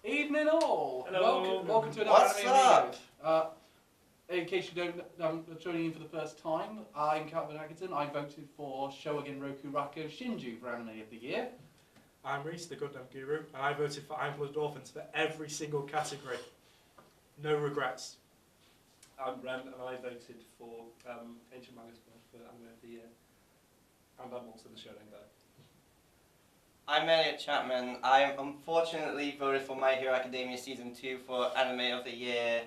Evening all! Hello. Welcome to another What's Anime up? Amigos. In case you don't joining in for the first time, I'm Calvin Atkinson. I voted for Shogun Roku Rako Shinju for Anime of the Year. I'm Reece, the Goddamn Guru, and I voted for I'm Blood Dolphins for every single category. No regrets. I'm Ren, and I voted for Ancient Manga for Anime of the Year. And I'm also the Shonen guy. I'm Elliot Chapman. I unfortunately voted for My Hero Academia Season 2 for Anime of the Year,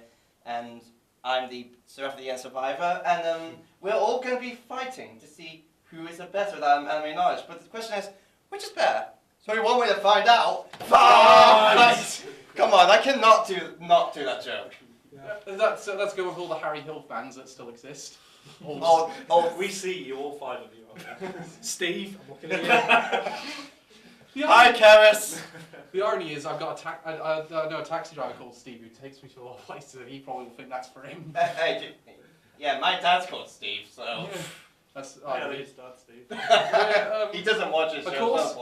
and I'm the Seraph of the Year survivor, and we're all going to be fighting to see who is the best with anime knowledge. But the question is, which is better? So only one way to find out. Fight! Come on, I cannot not do that joke. Yeah. Let's go with all the Harry Hill fans that still exist. We see you, all five of you. Steve, I'm looking at you. Hi, Karis! The irony is, I've got I know a taxi driver called Steve who takes me to a lot of places, and he probably will think that's for him. Yeah, my dad's called Steve, so... Yeah. That's His dad, Steve. he doesn't watch his show, no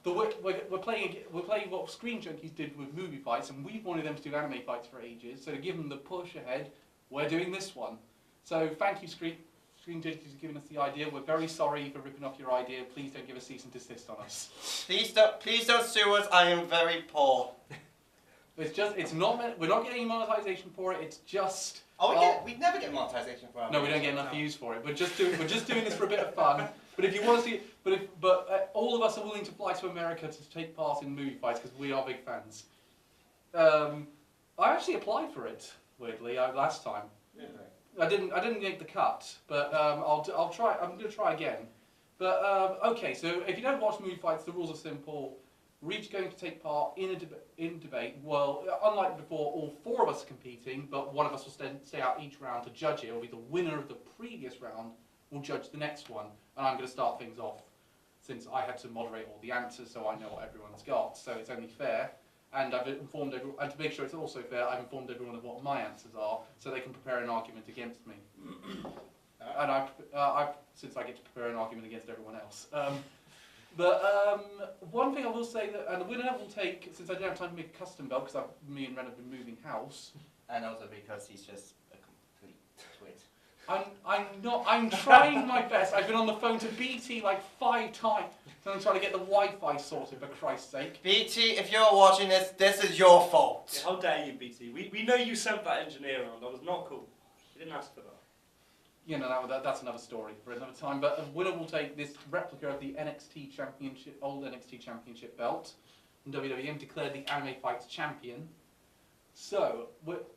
point. We're playing what Screen Junkies did with movie fights, and we've wanted them to do anime fights for ages. So to give them the push ahead, we're doing this one. So thank you, Screen Junkies, for giving us the idea. We're very sorry for ripping off your idea. Please don't give a cease and desist on us. Please don't sue us. I am very poor. It's not. We're not getting monetization for it. It's just. We never get monetization for it. No, we don't get enough views for it. We're just doing this for a bit of fun. But if you want to see, all of us are willing to fly to America to take part in movie fights because we are big fans. I actually applied for it weirdly last time. Yeah. I didn't make the cut, but I'll try. I'm going to try again. But okay, so if you don't watch movie fights, the rules are simple. We're each going to take part in debate. Well, unlike before, all four of us are competing, but one of us will stay out each round to judge it. It'll be the winner of the previous round will judge the next one, and I'm going to start things off since I had to moderate all the answers, so I know what everyone's got. So it's only fair, and I've informed everyone. And to make sure it's also fair, I've informed everyone of what my answers are, so they can prepare an argument against me. And since I get to prepare an argument against everyone else. One thing I will say and the winner will take, since I don't have time to make a custom belt because me and Ren have been moving house. And also because he's just a complete twit. I'm trying my best. I've been on the phone to BT like 5 times. So I'm trying to get the Wi-Fi sorted, for Christ's sake. BT, if you're watching this is your fault. Yeah, how dare you, BT? We know you sent that engineer on. That was not cool. You didn't ask for that. You know, that's another story for another time. But the winner will take this replica of the NXT Championship, old NXT Championship belt from WWE, declared the Anime Fights champion. So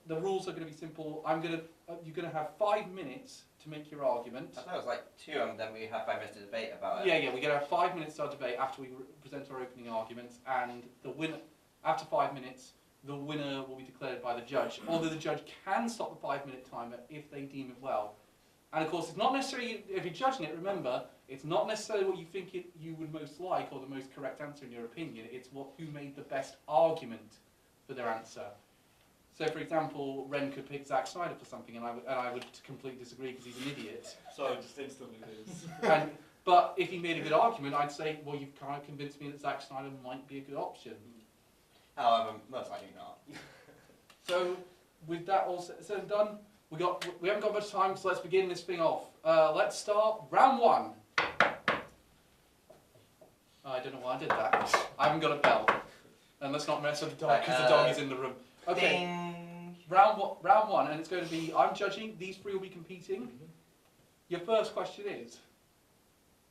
the rules are going to be simple. You're going to have 5 minutes to make your argument. I thought it was like 2, and then we have 5 minutes to debate about it. Yeah, we're going to have 5 minutes to debate after we present our opening arguments, and the winner, after 5 minutes, the winner will be declared by the judge. Although the judge can stop the 5-minute timer if they deem it well. And of course, it's not necessarily, if you're judging it, remember, it's not necessarily what you think you would most like or the most correct answer in your opinion. It's who made the best argument for their answer. So, for example, Ren could pick Zack Snyder for something, and I would completely disagree because he's an idiot. So just instantly lose. But if he made a good argument, I'd say, well, you've kind of convinced me that Zack Snyder might be a good option. However, most likely not. So, with that all said and done, we haven't got much time, so let's begin this thing off. Let's start round 1. I don't know why I did that. I haven't got a bell. And let's not mess with the dog, because the dog is in the room. Okay, ding. round 1, and it's going to be, I'm judging, these 3 will be competing. Your first question is,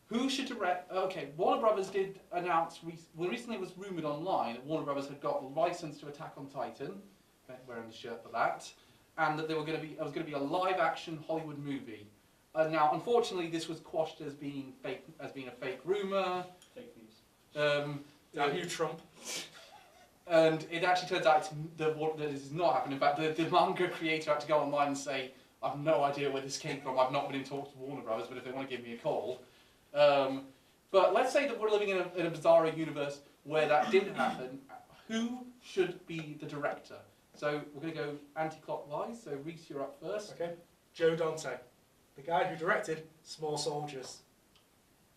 who should direct... Okay, Warner Brothers did announce, recently it was rumoured online that Warner Brothers had got the license to Attack on Titan, wearing the shirt for that, and that it was going to be a live-action Hollywood movie. Now, unfortunately, this was quashed as being a fake rumour. Fake news. Damn you, Trump. And it actually turns out that this is not happening. In fact, the manga creator had to go online and say, I've no idea where this came from. I've not been in talks with Warner Brothers, but if they want to give me a call. But let's say that we're living in a bizarre universe where that didn't happen. Who should be the director? So we're going to go anti-clockwise. So Reece, you're up first. Okay. Joe Dante, the guy who directed Small Soldiers.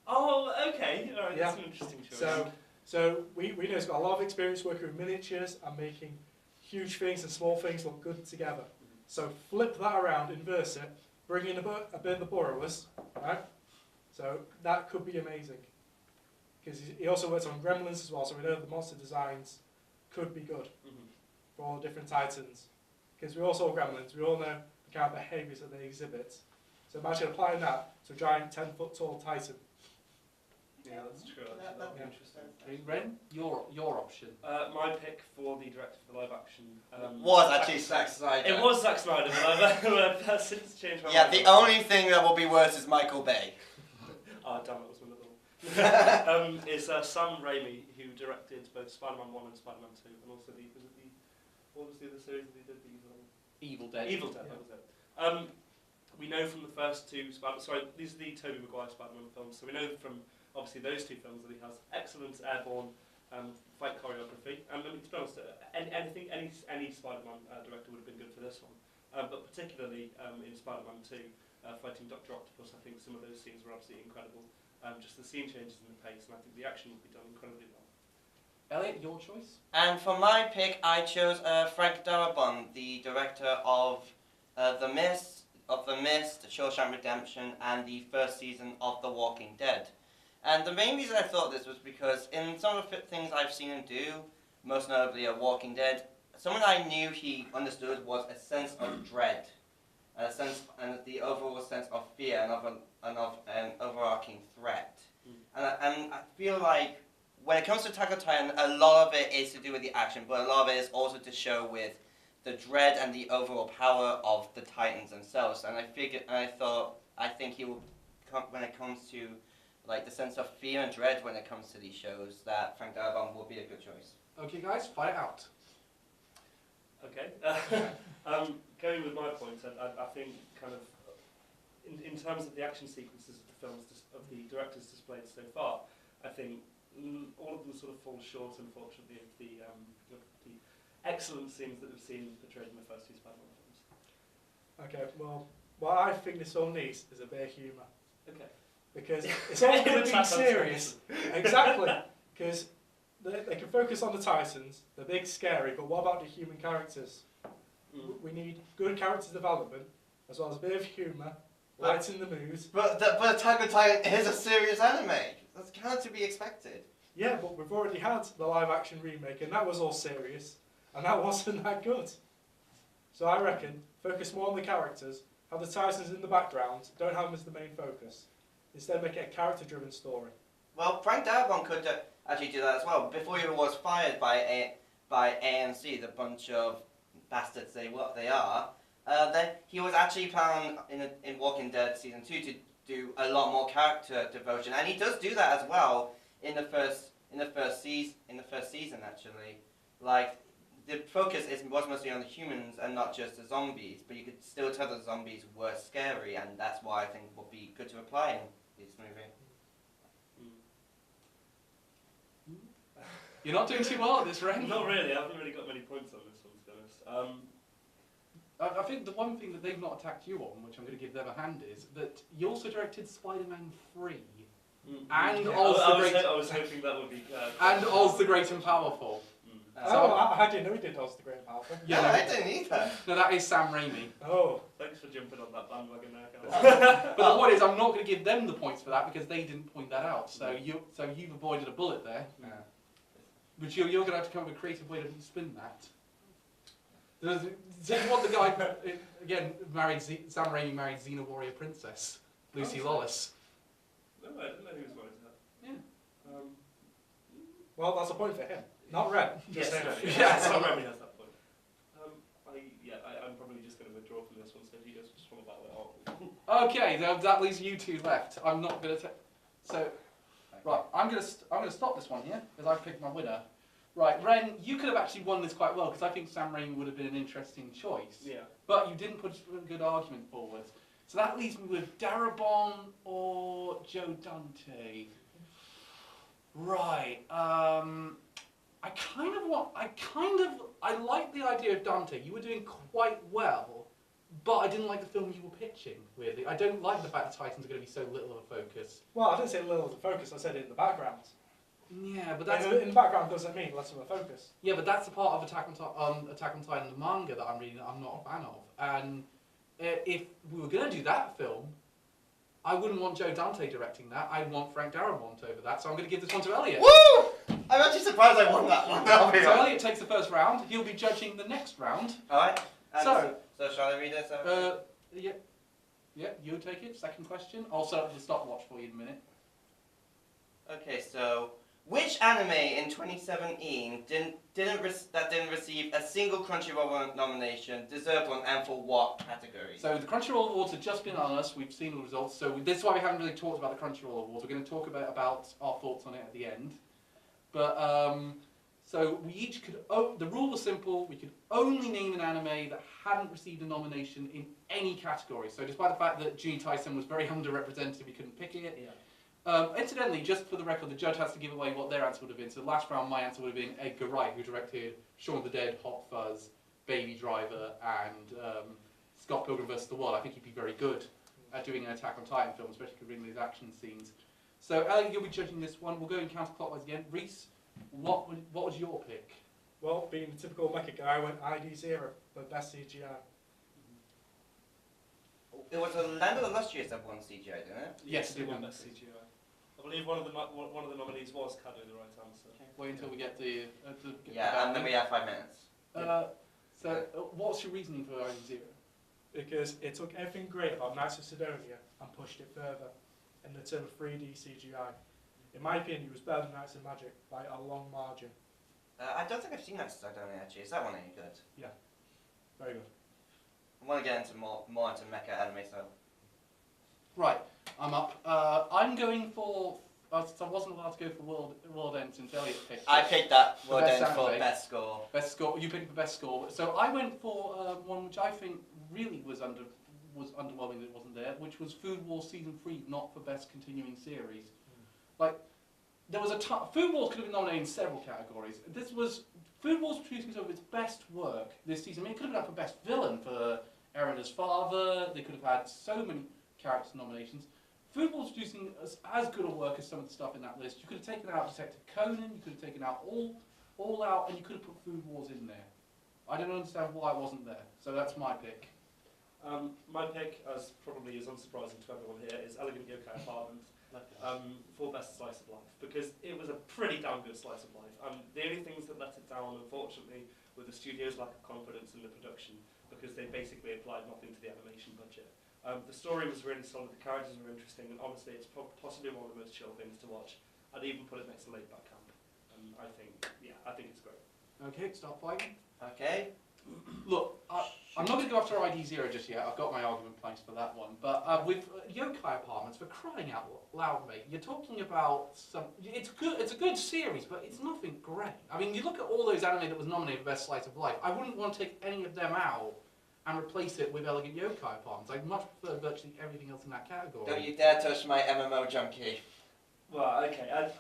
Oh, okay. All right, Yeah. that's an interesting choice. So So we know he's got a lot of experience working with miniatures and making huge things and small things look good together. So flip that around, inverse it, bring in a bit of the borrowers, right? So that could be amazing. Because he also works on Gremlins as well, so we know the monster designs could be good for all the different Titans. Because we all saw Gremlins, we all know the kind of behaviours that they exhibit. So imagine applying that to a giant 10-foot tall Titan. Yeah, that's true. Actually. That'd be interesting. Okay, Ren, your option. My pick for the director for the live action was actually Zack Snyder. It was Zack Snyder, but I've since changed my Yeah, mind. the only thing that will be worse is Michael Bay. Oh, damn, it was one of them. It's Sam Raimi, who directed both Spider-Man 1 and Spider-Man 2, and also what was the other series that he did? Evil Dead. Evil Dead, that was it. We know from the first two these are the Tobey Maguire Spider-Man films, so we know from obviously those two films that he has excellent airborne fight choreography, and to be honest, any Spider-Man director would have been good for this one, but particularly in Spider-Man 2, fighting Dr. Octopus, I think some of those scenes were absolutely incredible. Just the scene changes in the pace, and I think the action will be done incredibly well. Elliot, your choice? And for my pick, I chose Frank Darabont, the director of The Mist, Shawshank Redemption, and the first season of The Walking Dead. And the main reason I thought this was because in some of the things I've seen him do, most notably Walking Dead, someone I knew he understood was a sense of dread, and the overall sense of fear and of an overarching threat. And I feel like when it comes to Attack on Titan, a lot of it is to do with the action, but a lot of it is also to show with the dread and the overall power of the Titans themselves. And I think he will, when it comes to like the sense of fear and dread when it comes to these shows, that Frank Darabont will be a good choice. Okay, guys, fight it out. Okay. Going with my point, I think kind of in terms of the action sequences of the films of the directors displayed so far, I think all of them sort of fall short, unfortunately, of the excellent scenes that we've seen portrayed in the first two Spider-Man films. Okay, well, what I think this all needs is a bit of humour. Okay. Because it's all going to be serious. Exactly. Because they can focus on the Titans, they're big, scary, but what about the human characters? We need good character development, as well as a bit of humour, lighten the mood. But Attack on Titan is a serious anime. That's kind of to be expected. Yeah, but we've already had the live-action remake, and that was all serious, and that wasn't that good. So I reckon, focus more on the characters, have the Titans in the background, don't have them as the main focus. Instead, make it a character-driven story. Well, Frank Darabont could actually do that as well. Before he was fired by AMC, the bunch of bastards they are, he was actually planning in Walking Dead Season 2 to do a lot more character devotion, and he does do that as well in the first season actually. Like the focus was mostly on the humans and not just the zombies, but you could still tell the zombies were scary, and that's why I think would be good to apply in this movie. You're not doing too well at this, Ren. Not really. I haven't really got many points on this one, to be honest. I think the one thing that they've not attacked you on, which I'm going to give them a hand, is that you also directed Spider-Man 3. And Oz the Great. I was hoping that would be. And Oz the Great and Powerful. I didn't know he did Oz the Great and Powerful. Yeah, no, I didn't either. No, that is Sam Raimi. Oh. Thanks for jumping on that bandwagon there, guys. But the point is, I'm not going to give them the points for that because they didn't point that out. So you've avoided a bullet there. Yeah. But you're going to have to come up with a creative way to spin that. So you want the guy, again, Sam Raimi married Xena Warrior Princess, Lucy Lawless. No, I didn't know he was married to her. Yeah. Well, that's a point for him. Not Ren. Yes, Just saying. yes, Remy has that point. I'm probably just going to withdraw from this one, so if you guys just want to battle it out. Okay, that leaves you two left. I'm not going to take... So, right, I'm going to stop this one here, because I've picked my winner. Right, Ren, you could have actually won this quite well, because I think Sam Raimi would have been an interesting choice. Yeah. But you didn't put a good argument forward. So that leaves me with Darabont or Joe Dante. Right, I like the idea of Dante. You were doing quite well, but I didn't like the film you were pitching, weirdly. I don't like the fact that Titans are going to be so little of a focus. Well, I didn't say little of the focus, I said in the background. Yeah, but that's In the background doesn't mean less of a focus. yeah, but that's the part of Attack on Titan, the manga that I'm reading that I'm not a fan of. And if we were going to do that film, I wouldn't want Joe Dante directing that. I'd want Frank Darabont over that. So I'm going to give this one to Elliot. Woo! I'm actually surprised I won that one. So Elliot takes the first round. He'll be judging the next round. Alright. So shall I read it? Yeah, you take it. Second question. I'll set up the stopwatch for you in a minute. Okay, so which anime in 2017 didn't receive a single Crunchyroll nomination, deserved one, and for what category? So the Crunchyroll Awards have just been on us. We've seen the results. So this is why we haven't really talked about the Crunchyroll Awards. We're going to talk about our thoughts on it at the end. But so we each could. The rule was simple. We could only name an anime that hadn't received a nomination in any category. So despite the fact that Junior Tyson was very underrepresented, we couldn't pick it. Yeah. Incidentally, just for the record, the judge has to give away what their answer would have been. So last round, my answer would have been Edgar Wright, who directed Shaun of the Dead, Hot Fuzz, Baby Driver, and Scott Pilgrim vs. the World. I think he'd be very good at doing an Attack on Titan film, especially considering these action scenes. So Elliot, you'll be judging this one. We'll go in counterclockwise again. Reece, what was your pick? Well, being the typical mecha guy, I went ID0 for best CGI. It was a Land of the Illustrious that won CGI, didn't it? Yes, it it won won. best CGI. I believe one of the nominees was Kado, the right answer. Wait until we get the... Yeah, and then we have 5 minutes. What's your reasoning for ID0? Because it took everything great about Knights of Sidonia and pushed it further in the term of 3D CGI. In my opinion, it was better than Knights of Magic by a long margin. I don't think I've seen that Sidonia actually. Is that one any good? Yeah, very good. I want to get into more into mecha anime, so. Right, I'm up. I'm going for... so I wasn't allowed to go for World End since Elliot picked it. I picked that For World best End for anime. best score. Best score. You picked the best score. So I went for one which I think really was underwhelming that it wasn't there, which was Food Wars Season 3, not for best continuing series. Like, there was a ton... Food Wars could have been nominated in several categories. This was... Food Wars producing some of its best work this season. I mean, it could have been up for best villain for Erin's father. They could have had so many character nominations. Food Wars producing as good a work as some of the stuff in that list. You could have taken out Detective Conan, you could have taken out All Out, and you could have put Food Wars in there. I don't understand why it wasn't there. So that's my pick. My pick, as probably is unsurprising to everyone here, is Elegant Yokai Apartment for best slice of life, because it was a pretty damn good slice of life. The only things that let it down, unfortunately, were the studio's lack of confidence in the production, because they basically applied nothing to the animation budget. The story was really solid, the characters were interesting, and honestly, it's possibly one of the most chill things to watch. I'd even put it next to Laid Back Camp. I think it's great. Okay, start fighting. Okay. Look, I'm not going to go after ID0 just yet. I've got my argument placed for that one. But with Yokai Apartments, for crying out loud, mate, you're talking about some... It's good. It's a good series, but it's nothing great. I mean, you look at all those anime that was nominated for Best Slice of Life. I wouldn't want to take any of them out and replace it with Elegant Yokai Apartments. I'd much prefer virtually everything else in that category. Don't you dare touch my MMO junkie. Well, okay.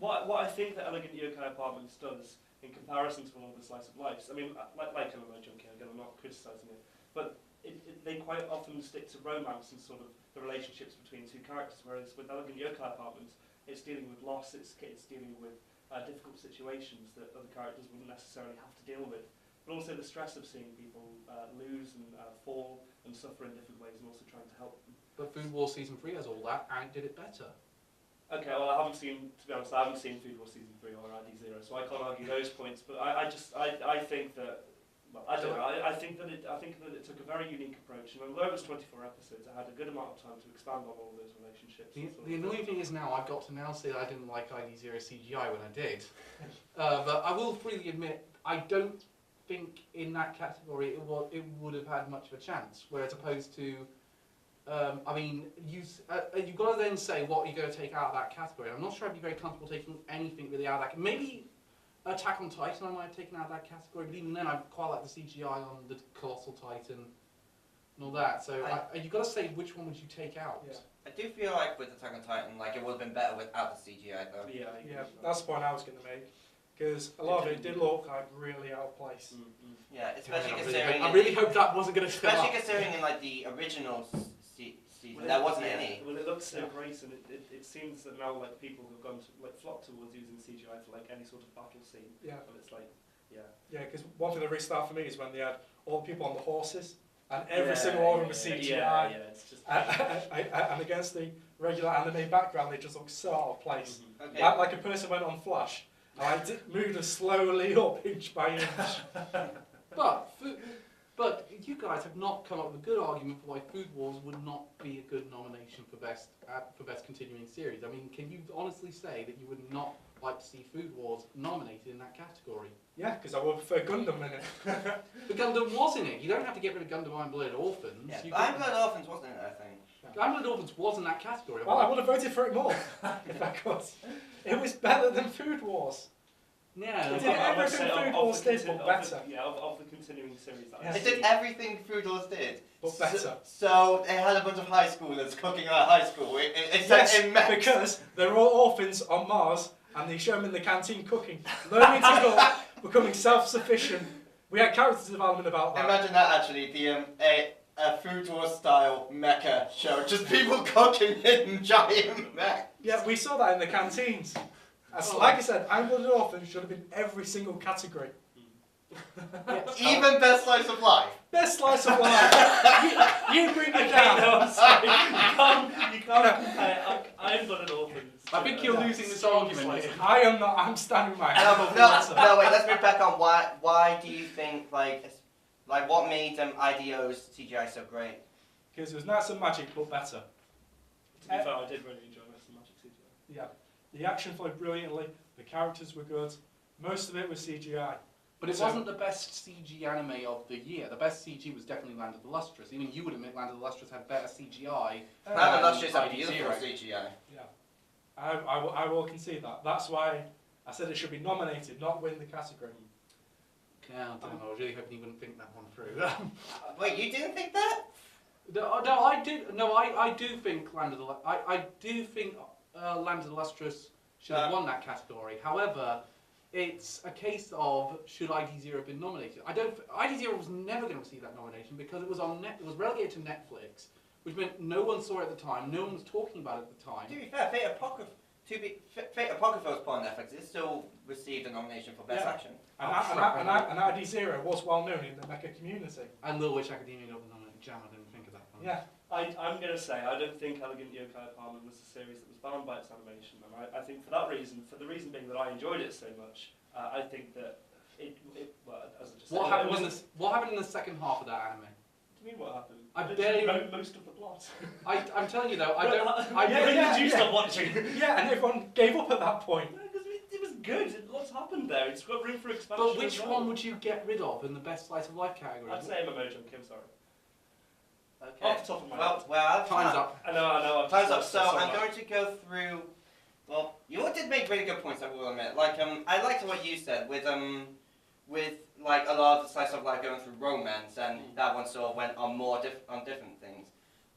What I think that Elegant Yokai Apartments does, in comparison to all the slice of lives, I mean, like MMO junkie, again, I'm not criticising it, but they quite often stick to romance and sort of the relationships between two characters, whereas with Elegant Yokai Apartments, it's dealing with loss, it's dealing with difficult situations that other characters wouldn't necessarily have to deal with. But also the stress of seeing people lose and fall and suffer in different ways, and also trying to help them. But Food Wars Season 3 has all that, and it did it better. Okay, well, to be honest, I haven't seen Food Wars Season 3 or ID0, so I can't argue those points. But I think that, well, I don't know. I think that it took a very unique approach, and although it was 24 episodes, it had a good amount of time to expand on all those relationships. The annoying thing is now I've got to now say that I didn't like ID0 CGI when I did. But I will freely admit I don't think in that category it would have had much of a chance. Whereas opposed to, I mean, you've got to then say what you're going to take out of that category. I'm not sure I'd be very comfortable taking anything really out of that. Maybe Attack on Titan I might have taken out of that category, but even then I quite like the CGI on the Colossal Titan and all that. So you've got to say which one would you take out. Yeah. I do feel like with Attack on Titan, like it would have been better without the CGI though. Yeah, that's the point I was going to make. Because a lot of it did look like really out of place. Yeah, especially I considering. really hope that wasn't going to Especially considering in like the original season. Well, There wasn't yeah. any. Well, it looks so great, and it seems that now like people have gone to like flock towards using CGI for like any sort of battle scene. Yeah. And it's like, yeah. Yeah, because one thing that really started for me is when they had all the people on the horses, and every single one of them was CGI. Yeah, it's just. And against the regular anime background, they just look so out of place. Okay. Like a person went on Flash, and I moved us slowly up inch by inch. But you guys have not come up with a good argument for why Food Wars would not be a good nomination for best continuing series. I mean, can you honestly say that you would not like to see Food Wars nominated in that category? Yeah, because I would prefer Gundam in it. But Gundam was in it. You don't have to get rid of Gundam Iron Blooded Orphans. Yeah, You but Iron Blooded Orphans wasn't it, I think. Iron Blooded Orphans was in that category. Well, I would have voted for it more if I could. It was better than Food Wars. Yeah. It did everything Food Wars did, but better. Of the continuing series. That Yeah. I've It did seen. everything Food Wars did. But better. So they had a bunch of high schoolers cooking at high school. It's Yes, in mechs. because they're all orphans on Mars, and they show them in the canteen cooking, learning to cook, becoming self-sufficient. We had character development about that. Imagine that actually, a Food Wars style mecha show, just people cooking in giant mechs. Yeah, we saw that in the canteens. Oh. Like I said, Iron Blooded Orphans should have been every single category. Even best slice of life. Best slice of life. you bring it Okay, down. no, I'm sorry. You can't compare Iron Blooded Orphans. I think you're losing this argument here. I am not. I'm standing my No, hand. no, wait. Let's move back on why do you think like what made IDO's CGI so great? Because it was nice and magic, but better. To be fair, I did really enjoy Master Magic CGI. Yeah. The action flowed brilliantly. The characters were good. Most of it was CGI. But it So- wasn't the best CG anime of the year. The best CG was definitely Land of the Lustrous. Even you would admit Land of the Lustrous had better CGI. Land of Lustrous had ID beautiful Zero. CGI. Yeah. I will concede that. That's why I said it should be nominated, not win the category. Yeah, I don't know. I was really hoping you wouldn't think that one through. Wait, you didn't think that? I do. No, I do think Land of the. I do think Land of the Lustrous should have won that category. However, it's a case of should ID0 have been nominated. ID0 was never going to receive that nomination because it was on It was relegated to Netflix, which meant no one saw it at the time. No one was talking about it at the time. To be fair, Fate Apocrypha was put on Netflix. It still received a nomination for Best Yeah. Action. And ID0 was well known in the mecha community. And Little Witch Academia got the nomination. Jam, I didn't think of that one. Yeah. I'm going to say I don't think Elegant Yokai Apartment was a series that was bound by its animation, and I think for that reason, for the reason being that I enjoyed it so much, I think that well, as I just said, What happened in the second half of that anime? What do you mean what happened? I Literally barely- most of the plot. I'm telling you though, I don't. Did you stop watching? Yeah, and everyone gave up at that point. Because it was good. Lots happened there. It's got room for expansion. But which as well. one would you get rid of in the best slice of life category? I'd say MMO Junkie. I'm sorry. Okay. Off the top of my head. Well, Time's up. I know. I've Time's just up. lost So it I'm much. going to go through. Well, you all did make really good points. I will admit. Like I liked what you said with like a lot of the slice of life going through romance, and that one sort of went on on different things.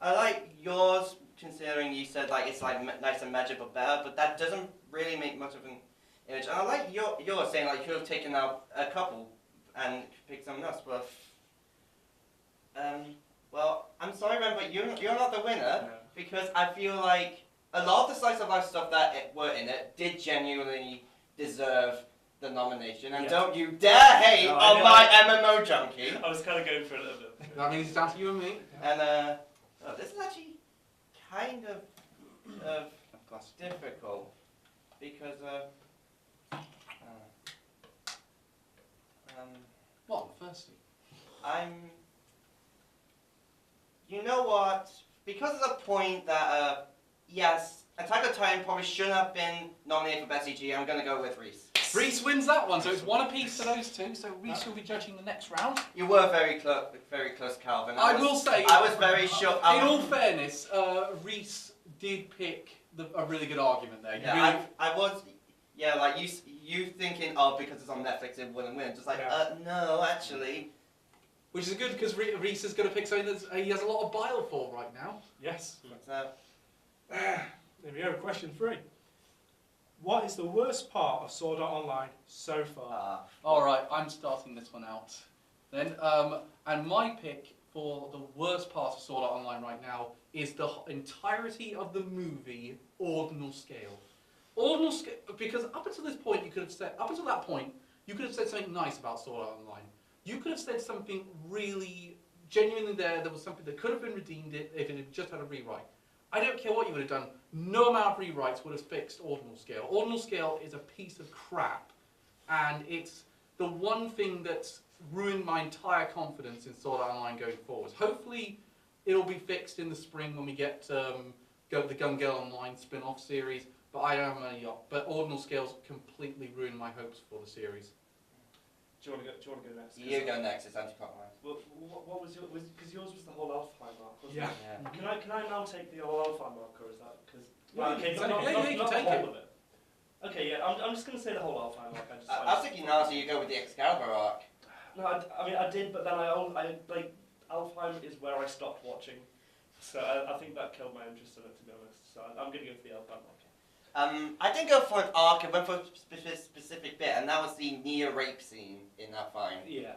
I like yours, considering you said like it's like nice and magic but better, but that doesn't really make much of an image. And I like yours saying like you could have taken out a couple and picked someone else, but well, I'm sorry, man, but you're not the winner. No. Because I feel like a lot of the slice of life stuff that were in it did genuinely deserve the nomination. And Yeah. don't you dare hate No, I on know. my MMO junkie. I was kind of going for a little bit. That means it's down to you and me. And oh, this is actually kind of difficult because Well, firstly. You know what? Because of the point that yes, Attack on Titan probably shouldn't have been nominated for Best CG, I'm gonna go with Reece. Reece wins that one, so it's one apiece for those two. So Reece will be judging the next round. You were very close, Calvin. I will say, I was very sure. in all fairness, Reece did pick a really good argument there. Yeah, I was. Yeah, like you thinking, oh, because it's on Netflix, it wouldn't win. Just like, no, actually. Which is good because Reece is going to pick something that he has a lot of bile for right now. Yes. So, There we go, question 3. What is the worst part of Sword Art Online so far? All right, I'm starting this one out. Then, and my pick for the worst part of Sword Art Online right now is the entirety of the movie ordinal scale. Ordinal scale, because up until this point, you could have said, up until that point, you could have said something nice about Sword Art Online. You could have said something really genuinely there was something that could have been redeemed if it had just had a rewrite. I don't care what you would have done, no amount of rewrites would have fixed ordinal scale. Ordinal scale is a piece of crap, and it's the one thing that's ruined my entire confidence in Sword Art Online going forwards. Hopefully, it'll be fixed in the spring when we get the Gun Girl Online spin-off series, but I don't have any up. But ordinal scales completely ruined my hopes for the series. Do you want to go next? You go next. It's anti-clockwise. Well, what was yours? Because yours was the whole Alpine mark, wasn't Yeah. it? Can I now take the whole Alpine mark, or is that because? Yeah, okay, you not can the take whole it. of it. Okay, yeah, I'm just going to say the whole Alpine mark. I was thinking now, so you go with the Excalibur arc. No, I mean I did, but then I like Alfheim is where I stopped watching, so I think that killed my interest in it, to be honest. So I'm going to go for the Alfheim mark. I didn't go for an arc. I went for a specific bit, and that was the near rape scene in Alfheim. Yeah.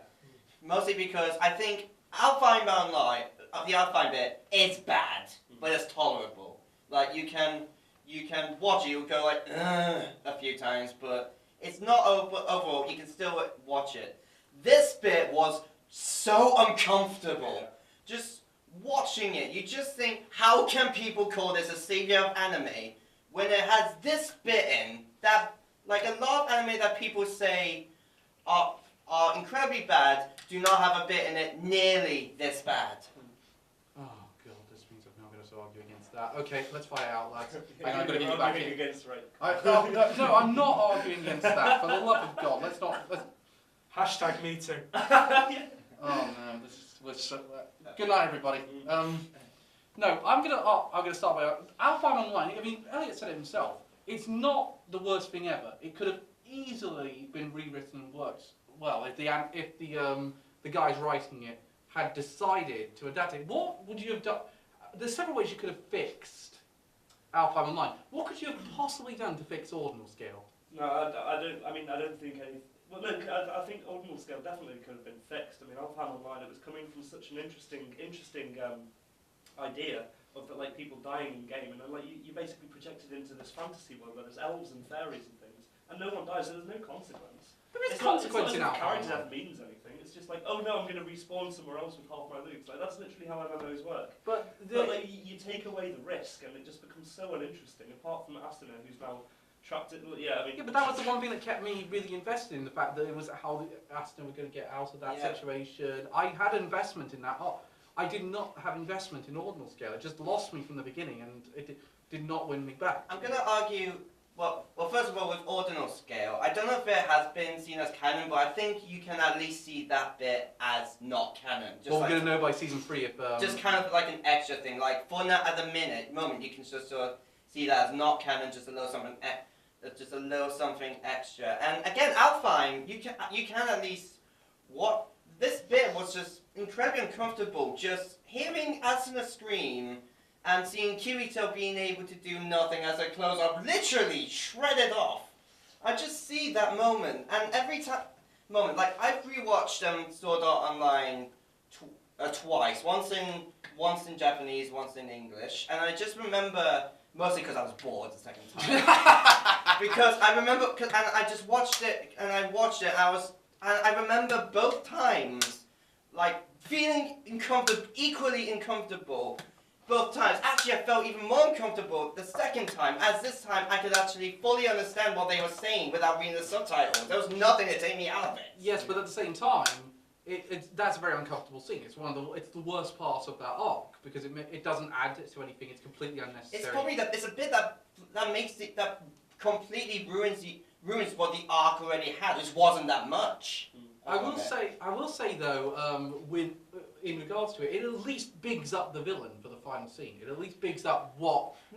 Mostly because I think Alfheim Online, the Alfheim bit, is bad, but it's tolerable. Like you can watch it, you'll go like a few times, but it's not overall. You can still watch it. This bit was so uncomfortable. Yeah. Just watching it, you just think, how can people call this a savior of anime when it has this bit in that, like a lot of anime that people say are incredibly bad, do not have a bit in it nearly this bad. Oh god, this means I'm not going to argue against that. Okay, let's fight it out, lads. Yeah, I'm going to get you back in. against rape. No, I'm not arguing against that. For the love of God, let's not. Hashtag me too. Yeah. Oh no, we're so. Good night, everybody. No, I'm gonna start by Alpine Online. I mean, Elliot said it himself. It's not the worst thing ever. It could have easily been rewritten and worked well if the guys writing it had decided to adapt it. What would you have done? There's several ways you could have fixed Alpine Online. What could you have possibly done to fix ordinal scale? No, I don't think any. Well, no, I think ordinal scale definitely could have been fixed. I mean, Alpine Online, it was coming from such an interesting idea of that, like people dying in game, and then like you basically projected into this fantasy world where there's elves and fairies and things, and no one dies, so there's no consequence. There is It's consequence in not as if Alpine character Online. death means anything. It's just like, oh no, I'm going to respawn somewhere else with half my loot. Like that's literally how MMOs work. But But like you take away the risk, and it just becomes so uninteresting. Apart from Asuna, who's now trapped it. Yeah, I mean. yeah, but that was the one thing that kept me really invested in the fact that it was how the Aston were going to get out of that Yeah. situation. I had investment in that. I did not have investment in ordinal scale. It just lost me from the beginning, and it did not win me back. I'm going to argue, well, first of all, with ordinal scale, I don't know if it has been seen as canon, but I think you can at least see that bit as not canon. Just Well, we're like, going to know by season 3 if... just kind of like an extra thing. Like, for now, at the moment, you can just sort of see that as not canon, just a little something extra. And again, Alfheim, you can at least... This bit was just incredibly uncomfortable, just hearing Asuna scream and seeing Kirito being able to do nothing as her clothes are literally shredded off. I just see that moment, and every moment, like I've rewatched Sword Art Online twice, once in Japanese, once in English, and I just remember, mostly because I was bored the second time, because I remember, and I just watched it, and I remember both times, like, feeling equally uncomfortable, both times. Actually, I felt even more uncomfortable the second time, as this time I could actually fully understand what they were saying without reading the subtitles. There was nothing to take me out of it. Yes, but at the same time, that's a very uncomfortable scene. It's it's the worst part of that arc, because it doesn't add to anything, it's completely unnecessary. It's probably it's a bit that makes it, that completely ruins what the arc already had, which wasn't that much. I will say though, in regards to it, it at least bigs up the villain for the final scene. It at least bigs up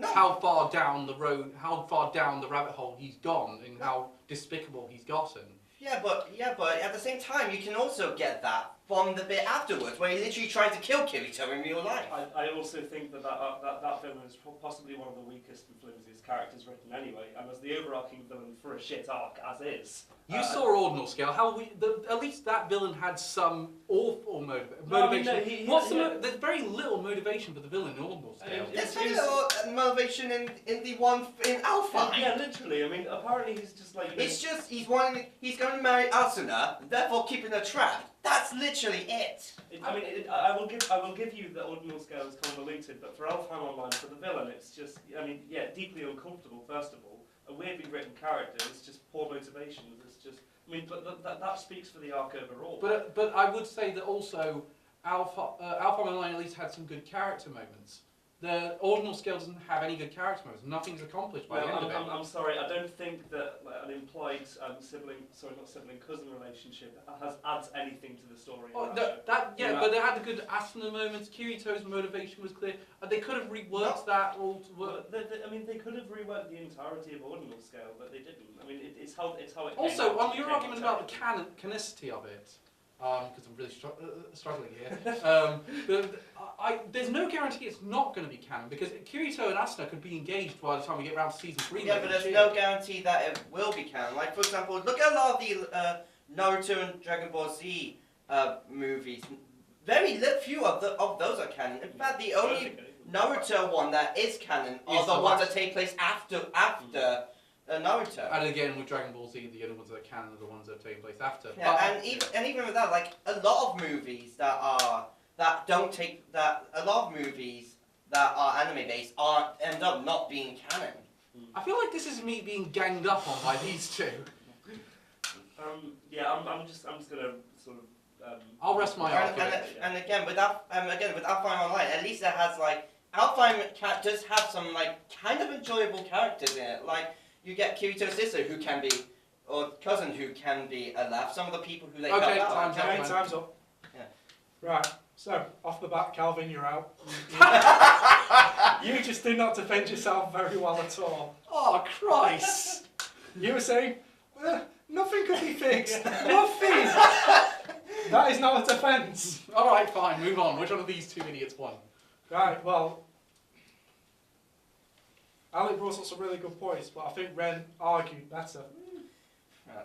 how far down the rabbit hole he's gone, and how despicable he's gotten. Yeah, but at the same time, you can also get that from the bit afterwards, where he literally tried to kill Kirito in real life. I also think that villain is possibly one of the weakest and flimsiest characters written anyway, and as the overarching villain for a shit arc, as is. You saw Ordinal Scale. At least that villain had some awful motivation. There's very little motivation for the villain in Ordinal Scale. There's very little motivation in the one in Alpha. Yeah, literally. I mean, apparently he's just like. It's just he's going to marry Asuna, therefore keeping her trapped. That's literally it. I will give you that Ordinal Scale is convoluted, but for Alfheim Online, for the villain, it's just, deeply uncomfortable, first of all. A weirdly written character, it's just poor motivations, it's just, but that speaks for the arc overall. But I would say that also, Alpha Online at least had some good character moments. The Ordinal Scale doesn't have any good character moments. Nothing's accomplished by the end of it. I'm sorry, I don't think that an implied cousin relationship adds anything to the story. But they had the good Asuna moments. Kirito's motivation was clear. They could have reworked that all to work. They could have reworked the entirety of Ordinal Scale, but they didn't. It's how it. Also, on your argument about the canonicity of it. Because I'm really struggling here. There's no guarantee it's not going to be canon, because Kirito and Asuna could be engaged by the time we get around to season 3. Yeah, but there's no guarantee that it will be canon. Like, for example, look at a lot of the Naruto and Dragon Ball Z movies. Very few of those are canon. In fact, the only Naruto one that is canon are the ones that take place after Naruto. And again, with Dragon Ball Z, the only ones that are canon are the ones that take place after. Yeah, and even with that, like a lot of movies that are anime based end up not being canon. I feel like this is me being ganged up on by these two. I'm just gonna sort of. I'll rest my argument. And again with Alpha Online, at least it has like Alpha does have some like kind of enjoyable characters in it, like. You get Kirito's sister, who can be, or cousin, who can be a laugh. Some of the people who they okay, help out. Time's up. Yeah. Right. So off the bat, Calvin, you're out. You just did not defend yourself very well at all. Oh Christ! You were saying nothing could be fixed. Nothing. That is not a defence. All right, fine. Move on. Which one of these two idiots won? Right. Well. Alec brought up some really good points, but I think Ren argued better.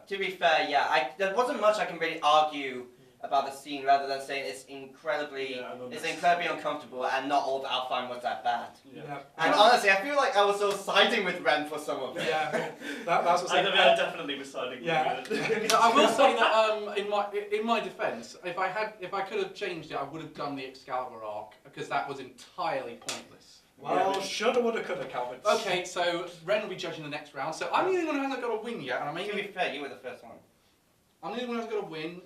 To be fair, there wasn't much I can really argue about the scene, rather than saying it's incredibly uncomfortable, and not all of Alpine was that bad. Yeah. And honestly, I feel like I was still siding with Ren for some of it. Yeah, that's what I definitely was siding with it. I will say that in my defence, if I could have changed it, I would have done the Excalibur arc, because that was entirely pointless. Well, shoulda, woulda, coulda, Calvin. Okay, so Ren will be judging the next round. So I'm the only one who hasn't got a win yet, and To be fair, you were the first one. I'm the only one who hasn't got a win,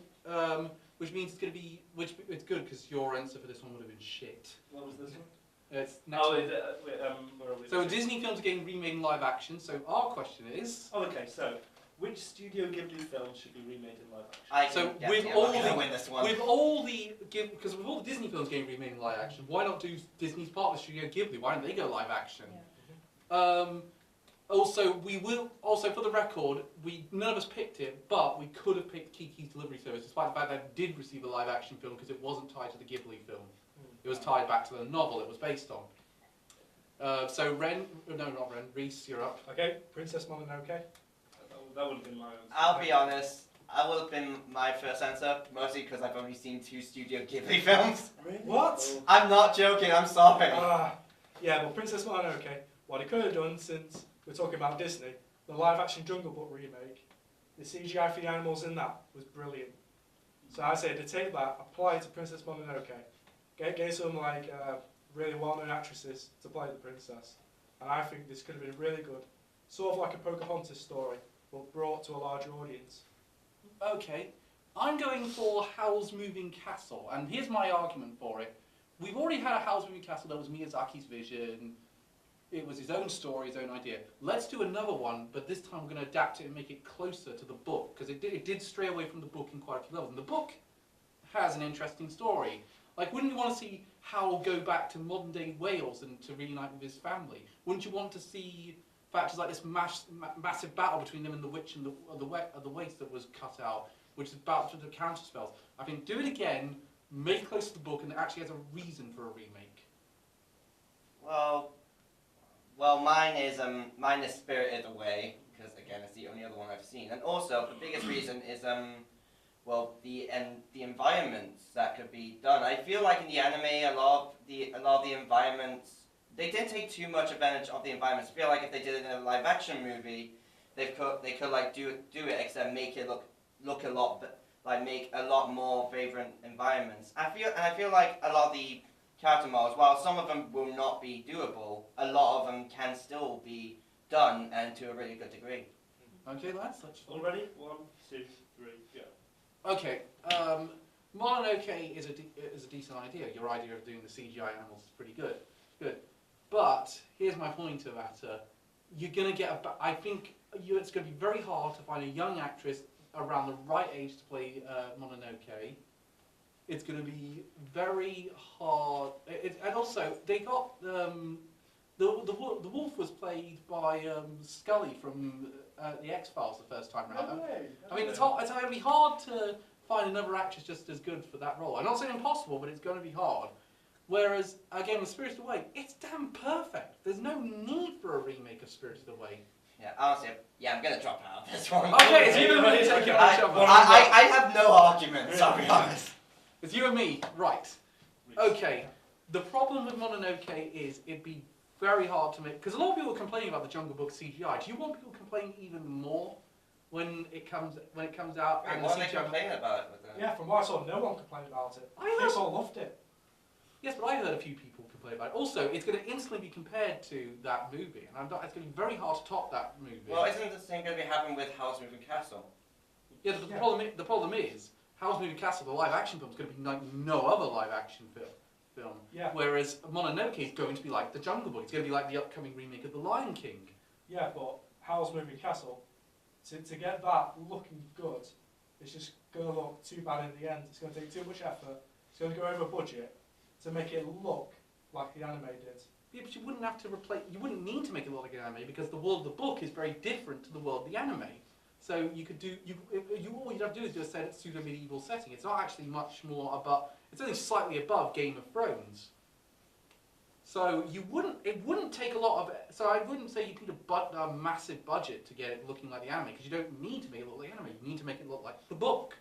which means it's going to be, it's good because your answer for this one would have been shit. What was this one? It's next one. Where are we? So Disney films are getting remade in live action. So our question is. Oh, okay. So, which Studio Ghibli film should be remade in live action? With all the Disney films getting remade in live action, why not do Disney's part of Studio Ghibli? Why don't they go live action? Yeah. Also, for the record, none of us picked it, but we could have picked Kiki's Delivery Service, despite the fact that it did receive a live action film because it wasn't tied to the Ghibli film. It was tied back to the novel it was based on. So Reece, you're up. Okay, Princess Mononoke. That would have been my answer. I'll be honest, I would have been my first answer, mostly because I've only seen 2 Studio Ghibli films. Really? What? I'm not joking, I'm sorry. Yeah, well, Princess Mononoke, what he could have done, since we're talking about Disney, the live-action Jungle Book remake, the CGI for the animals in that was brilliant. So I say to take that, apply it to Princess Mononoke, get some like really well-known actresses to play the princess, and I think this could have been really good, sort of like a Pocahontas story, but brought to a larger audience. Okay, I'm going for Howl's Moving Castle, and here's my argument for it. We've already had a Howl's Moving Castle that was Miyazaki's vision. It was his own story, his own idea. Let's do another one, but this time we're going to adapt it and make it closer to the book, because it did stray away from the book in quite a few levels. And the book has an interesting story. Like, wouldn't you want to see Howl go back to modern-day Wales and to reunite with his family? Wouldn't you want to see factors like this massive battle between them and the witch and the waste that was cut out? which is about to do counter spells. I think do it again, make it close to the book, and it actually has a reason for a remake. Well, mine is Spirited Away, because again, it's the only other one I've seen, and also the biggest reason is the environments that could be done. I feel like in the anime, a lot of the environments, they didn't take too much advantage of the environments. I feel like if they did it in a live action movie, they could like do it, except make it look a lot make a lot more vibrant environments. I feel like a lot of the character models, while some of them will not be doable, a lot of them can still be done, and to a really good degree. Okay, lads, let's... All ready? 1, 2, 3, go. Okay, Mononoke is a decent idea. Your idea of doing the CGI animals is pretty good. But here's my point about you're going to get I think it's going to be very hard to find a young actress around the right age to play Mononoke. It's going to be very hard. And also, they got the wolf was played by Scully from the X-Files the first time round. I mean, it's going to be hard to find another actress just as good for that role. I'm not saying impossible, but it's going to be hard. Whereas, again, with Spirited Away, it's damn perfect. There's no need for a remake of Spirited Away. Yeah, honestly, I'm gonna drop out of this one. Okay, it's you and me taking each other. I have no arguments, I'll be honest. It's you and me, right. Okay, the problem with Mononoke is it'd be very hard to make, because a lot of people are complaining about the Jungle Book CGI. Do you want people to complain even more when it comes out? Wait, And what the are they CGI complaining about with that? Yeah, from what I saw, no one complained about it. They all loved it. Yes, but I heard a few people complain about it. Also, it's going to instantly be compared to that movie, and it's going to be very hard to top that movie. Well, isn't the same going to be happening with Howl's Moving Castle? Yeah, but the problem is, Howl's Moving Castle, the live action film, is going to be like no other live action film. Yeah. Whereas Mononoke is going to be like the Jungle Book. It's going to be like the upcoming remake of The Lion King. Yeah, but Howl's Moving Castle, to get that looking good, it's just going to look too bad in the end. It's going to take too much effort. It's going to go over budget to make it look like the anime did. Yeah, but you wouldn't have to replace. You wouldn't need to make it look like an anime because the world of the book is very different to the world of the anime. So you could do all you'd have to do is just a pseudo medieval setting. It's not actually much more about. It's only slightly above Game of Thrones. So it wouldn't take a lot of. So I wouldn't say you need a massive budget to get it looking like the anime because you don't need to make it look like the anime. You need to make it look like the book,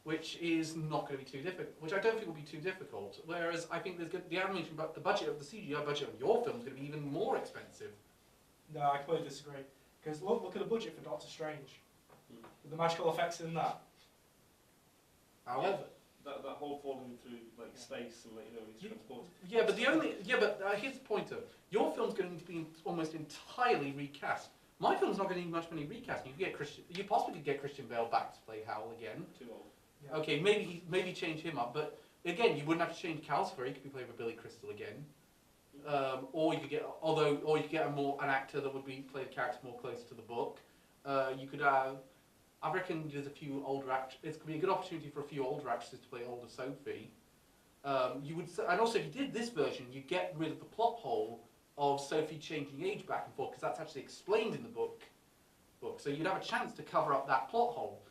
which is not going to be too difficult. Which I don't think will be too difficult. Whereas I think the animation, but the budget of the CGI budget of your film is going to be even more expensive. No, I completely disagree. Because look at the budget for Doctor Strange. With the magical effects in that. However, that whole falling through like space and when he's transported. Yeah, but here's the point though. Your film's going to be almost entirely recast. My film's not going to need much money recasting. You possibly could get Christian Bale back to play Howl again. Too old. Yeah. Okay, maybe change him up, but again, you wouldn't have to change Calcifer. He could be played by Billy Crystal again. Or you could get an actor that would play the character more close to the book. You could have. I reckon there's a few older actors. It could be a good opportunity for a few older actresses to play older Sophie. And also if you did this version, you get rid of the plot hole of Sophie changing age back and forth because that's actually explained in the book. So you'd have a chance to cover up that plot hole.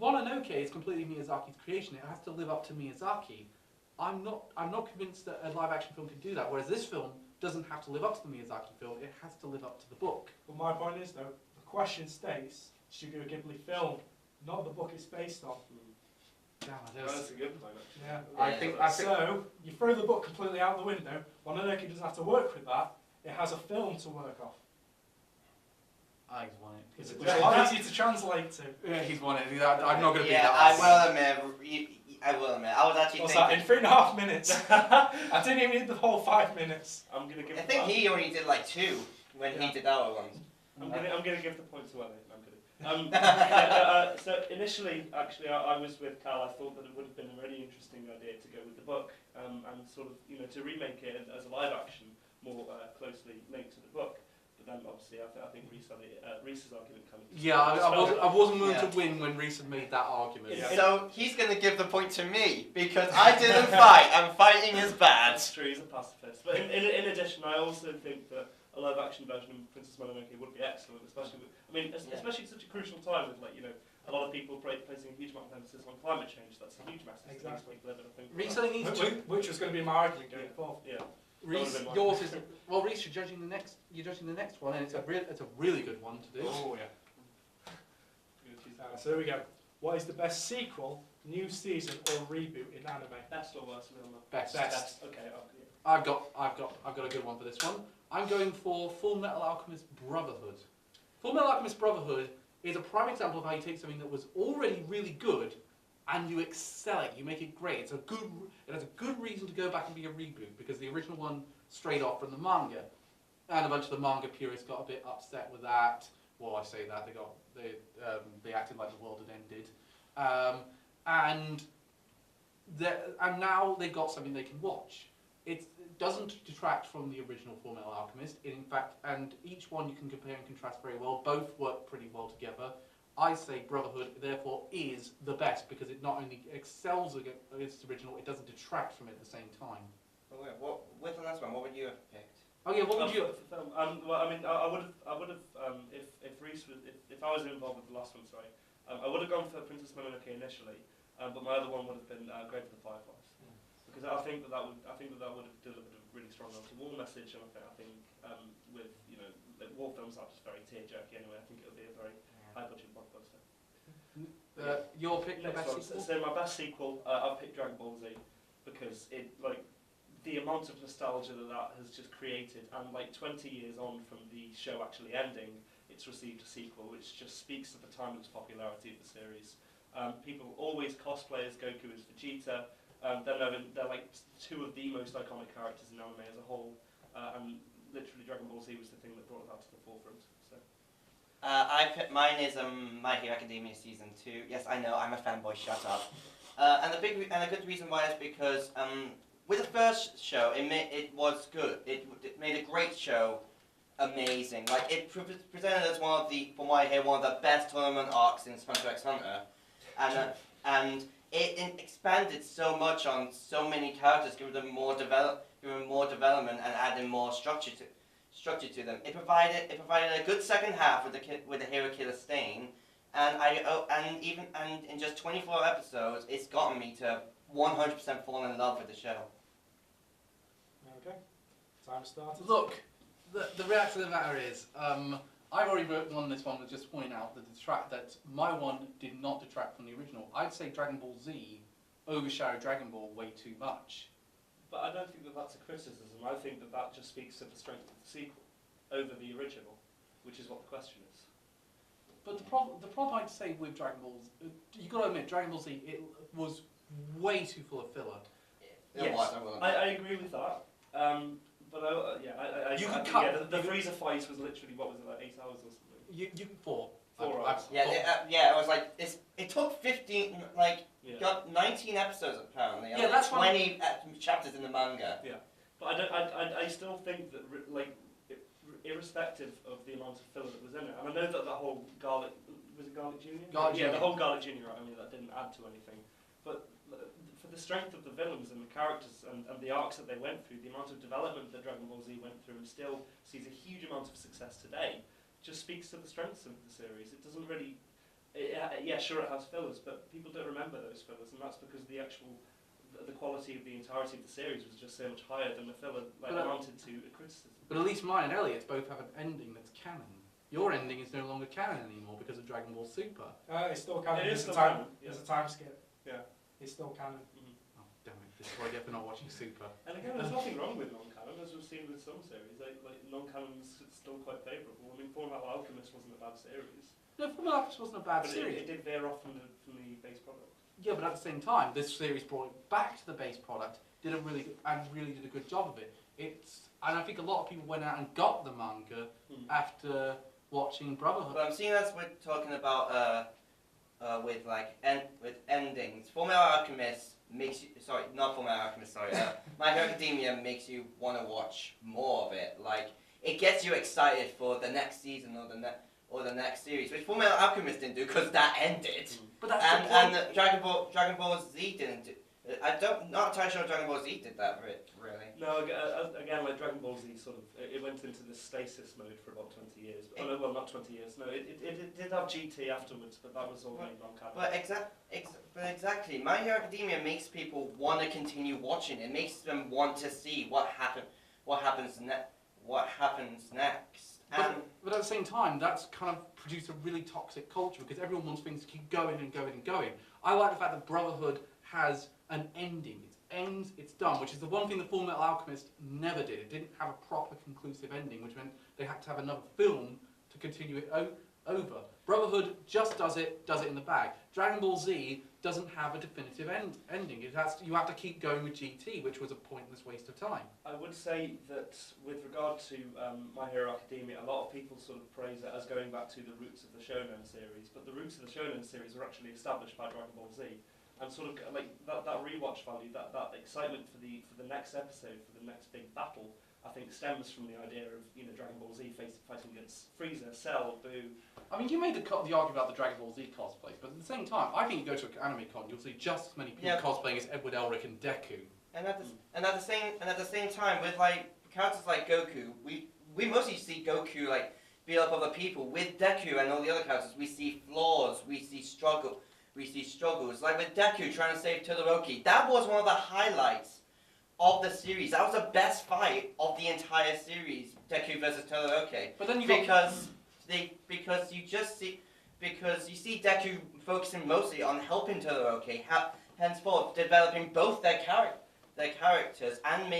Mononoke is completely Miyazaki's creation. It has to live up to Miyazaki. I'm not convinced that a live action film can do that. Whereas this film doesn't have to live up to the Miyazaki film. It has to live up to the book. But my point is though, the question states Studio Ghibli film, not the book it's based on. Damn, That's a good point. Yeah. I think So you throw the book completely out the window. Mononoke doesn't have to work with that. It has a film to work off. He's won it. It's a lot easier to translate to. Yeah, he's won it. I'm not going to be Yeah, that. I will admit. I was actually What's thinking. that, in 3.5 minutes? I didn't even need the whole 5 minutes. I'm gonna give. I think he only did like 2 when he did our ones. I'm gonna give the point to Elliot. I'm kidding. So initially, actually, I was with Cal. I thought that it would have been a really interesting idea to go with the book and sort of to remake it as a live action more closely linked to the book. But then obviously I think Reece's argument comes. Yeah, I wasn't willing to win when Reece had made that argument. Yeah. So he's going to give the point to me because I didn't fight and fighting is bad. That's true, he's a pacifist. But in addition, I also think that a live action version of Princess Mononoke would be excellent, especially especially at such a crucial time with a lot of people placing a huge amount of emphasis on climate change. That's a huge message. Exactly. People live in, I think. Reece only needs two. Which was going to be my argument going forward. Yeah. Reece, yours is well. Reece, you're judging the next. You're judging the next one, and it's a really good one to do. Oh yeah. So there we go. What is the best sequel, new season, or reboot in anime? Best or worst? We don't know. Best. Okay. Yeah. I've got a good one for this one. I'm going for Full Metal Alchemist Brotherhood. Full Metal Alchemist Brotherhood is a prime example of how you take something that was already really good and you excel it. You make it great. It has a good reason to go back and be a reboot because the original one strayed off from the manga, and a bunch of the manga purists got a bit upset with that. Well, I say that they acted like the world had ended, and now they've got something they can watch. It doesn't detract from the original Full Metal Alchemist. In fact, and each one you can compare and contrast very well. Both work pretty well together. I say Brotherhood, therefore, is the best because it not only excels against its original, it doesn't detract from it at the same time. Oh, wait, with the last one, what would you have picked? Oh yeah, what would you? For film, well, I mean, I would have, if Reece was, if I was involved with the last one, sorry, I would have gone for Princess Mononoke initially, but my other one would have been Grave of the Fireflies, because I think that would have delivered a really strong anti-war message, and I think with war films are just very tear-jerky anyway. I think it would be a very high-budget blockbuster. Your pick, the best sequel? So my best sequel, I've picked Dragon Ball Z because it the amount of nostalgia that has just created, and 20 years on from the show actually ending, it's received a sequel, which just speaks of the timeless popularity of the series. People always cosplay as Goku as Vegeta. They're like two of the most iconic characters in anime as a whole, and literally Dragon Ball Z was the thing that brought that to the forefront. So. Mine is My Hero Academia Season 2. Yes, I know, I'm a fanboy, shut up. And a good reason why is because with the first show, it was good. It made a great show, amazing. It presented as one of the best tournament arcs in Hunter x Hunter, and it expanded so much on so many characters, giving them more development and adding more structure to them. It provided a good second half with the Hero Killer Stain, and in just 24 episodes, it's gotten me to 100% fall in love with the show. Okay, time started. Look, the reality of the matter is, I've already written on this one to just point out that my one did not detract from the original. I'd say Dragon Ball Z overshadowed Dragon Ball way too much. But I don't think that that's a criticism. I think that that just speaks to the strength of the sequel over the original, which is what the question is. But the problem I'd say with Dragon Ball Z, you got to admit, Dragon Ball Z, it was way too full of filler. Yes, I agree with that. But the Frieza fight was literally, what was it, 8 hours or something? 4 hours. It was it took 15, got 19 episodes apparently. Yeah, that's 20 chapters in the manga. Yeah, but I still think that irrespective of the amount of filler that was in it, and I know that the whole Garlic, was it Garlic Jr.? The whole Garlic Jr. that didn't add to anything, but for the strength of the villains and the characters and the arcs that they went through, the amount of development that Dragon Ball Z went through and still sees a huge amount of success today, just speaks to the strengths of the series. It doesn't really, sure it has fillers, but people don't remember those fillers, and that's because the quality of the entirety of the series was just so much higher than the filler amounted to a criticism. But at least mine and Elliot's both have an ending that's canon. Your ending is no longer canon anymore because of Dragon Ball Super. It's still canon. It is still canon. There's a time skip. Yeah. It's still canon. Oh, damn it. This is what I get for not watching Super. And again, there's nothing wrong with non-canon, as we've seen with some series. Non-canon is still quite favourable. I mean, Fullmetal Alchemist wasn't a bad series. No, Fullmetal Alchemist wasn't a bad series. It did veer off from the base product. Yeah, but at the same time, this series brought it back to the base product, really did a good job of it. And I think a lot of people went out and got the manga after watching Brotherhood. But I'm seeing as we're talking about with endings. Fullmetal Alchemist makes you My Hero Academia makes you want to watch more of it. It gets you excited for the next season or the next series, which Fullmetal Alchemist didn't do because that ended. But that's and Dragon Ball Z didn't do. Not entirely sure Dragon Ball Z did that, really. No, again, like Dragon Ball Z sort of, it went into this stasis mode for about 20 years. Oh, no, well, not 20 years. No, it did have GT afterwards, but that was all made non-canon. But exactly, My Hero Academia makes people want to continue watching. It makes them want to see what happens next. But at the same time, that's kind of produced a really toxic culture because everyone wants things to keep going and going and going. I like the fact that Brotherhood has an ending. It ends, it's done, which is the one thing the Full Metal Alchemist never did. It didn't have a proper conclusive ending, which meant they had to have another film to continue it over. Brotherhood just does it in the bag. Dragon Ball Z doesn't have a definitive ending. You have to keep going with GT, which was a pointless waste of time. I would say that with regard to My Hero Academia, a lot of people sort of praise it as going back to the roots of the Shonen series, but the roots of the Shonen series were actually established by Dragon Ball Z. And sort of like that rewatch value, that excitement for the next episode, for the next big battle, I think stems from the idea of Dragon Ball Z fighting against Frieza, Cell, Boo. I mean, you made the argument about the Dragon Ball Z cosplays, but at the same time, I think you go to an anime con, you'll see just as many people cosplaying as Edward Elric and Deku. And at the same time, with like characters like Goku, we mostly see Goku like beat up other people. With Deku and all the other characters, we see flaws, we see struggles. Like with Deku trying to save Todoroki, that was one of the highlights of the series. That was the best fight of the entire series, Deku versus Todoroki. But then you because you see Deku focusing mostly on helping Todoroki, henceforth developing both their characters and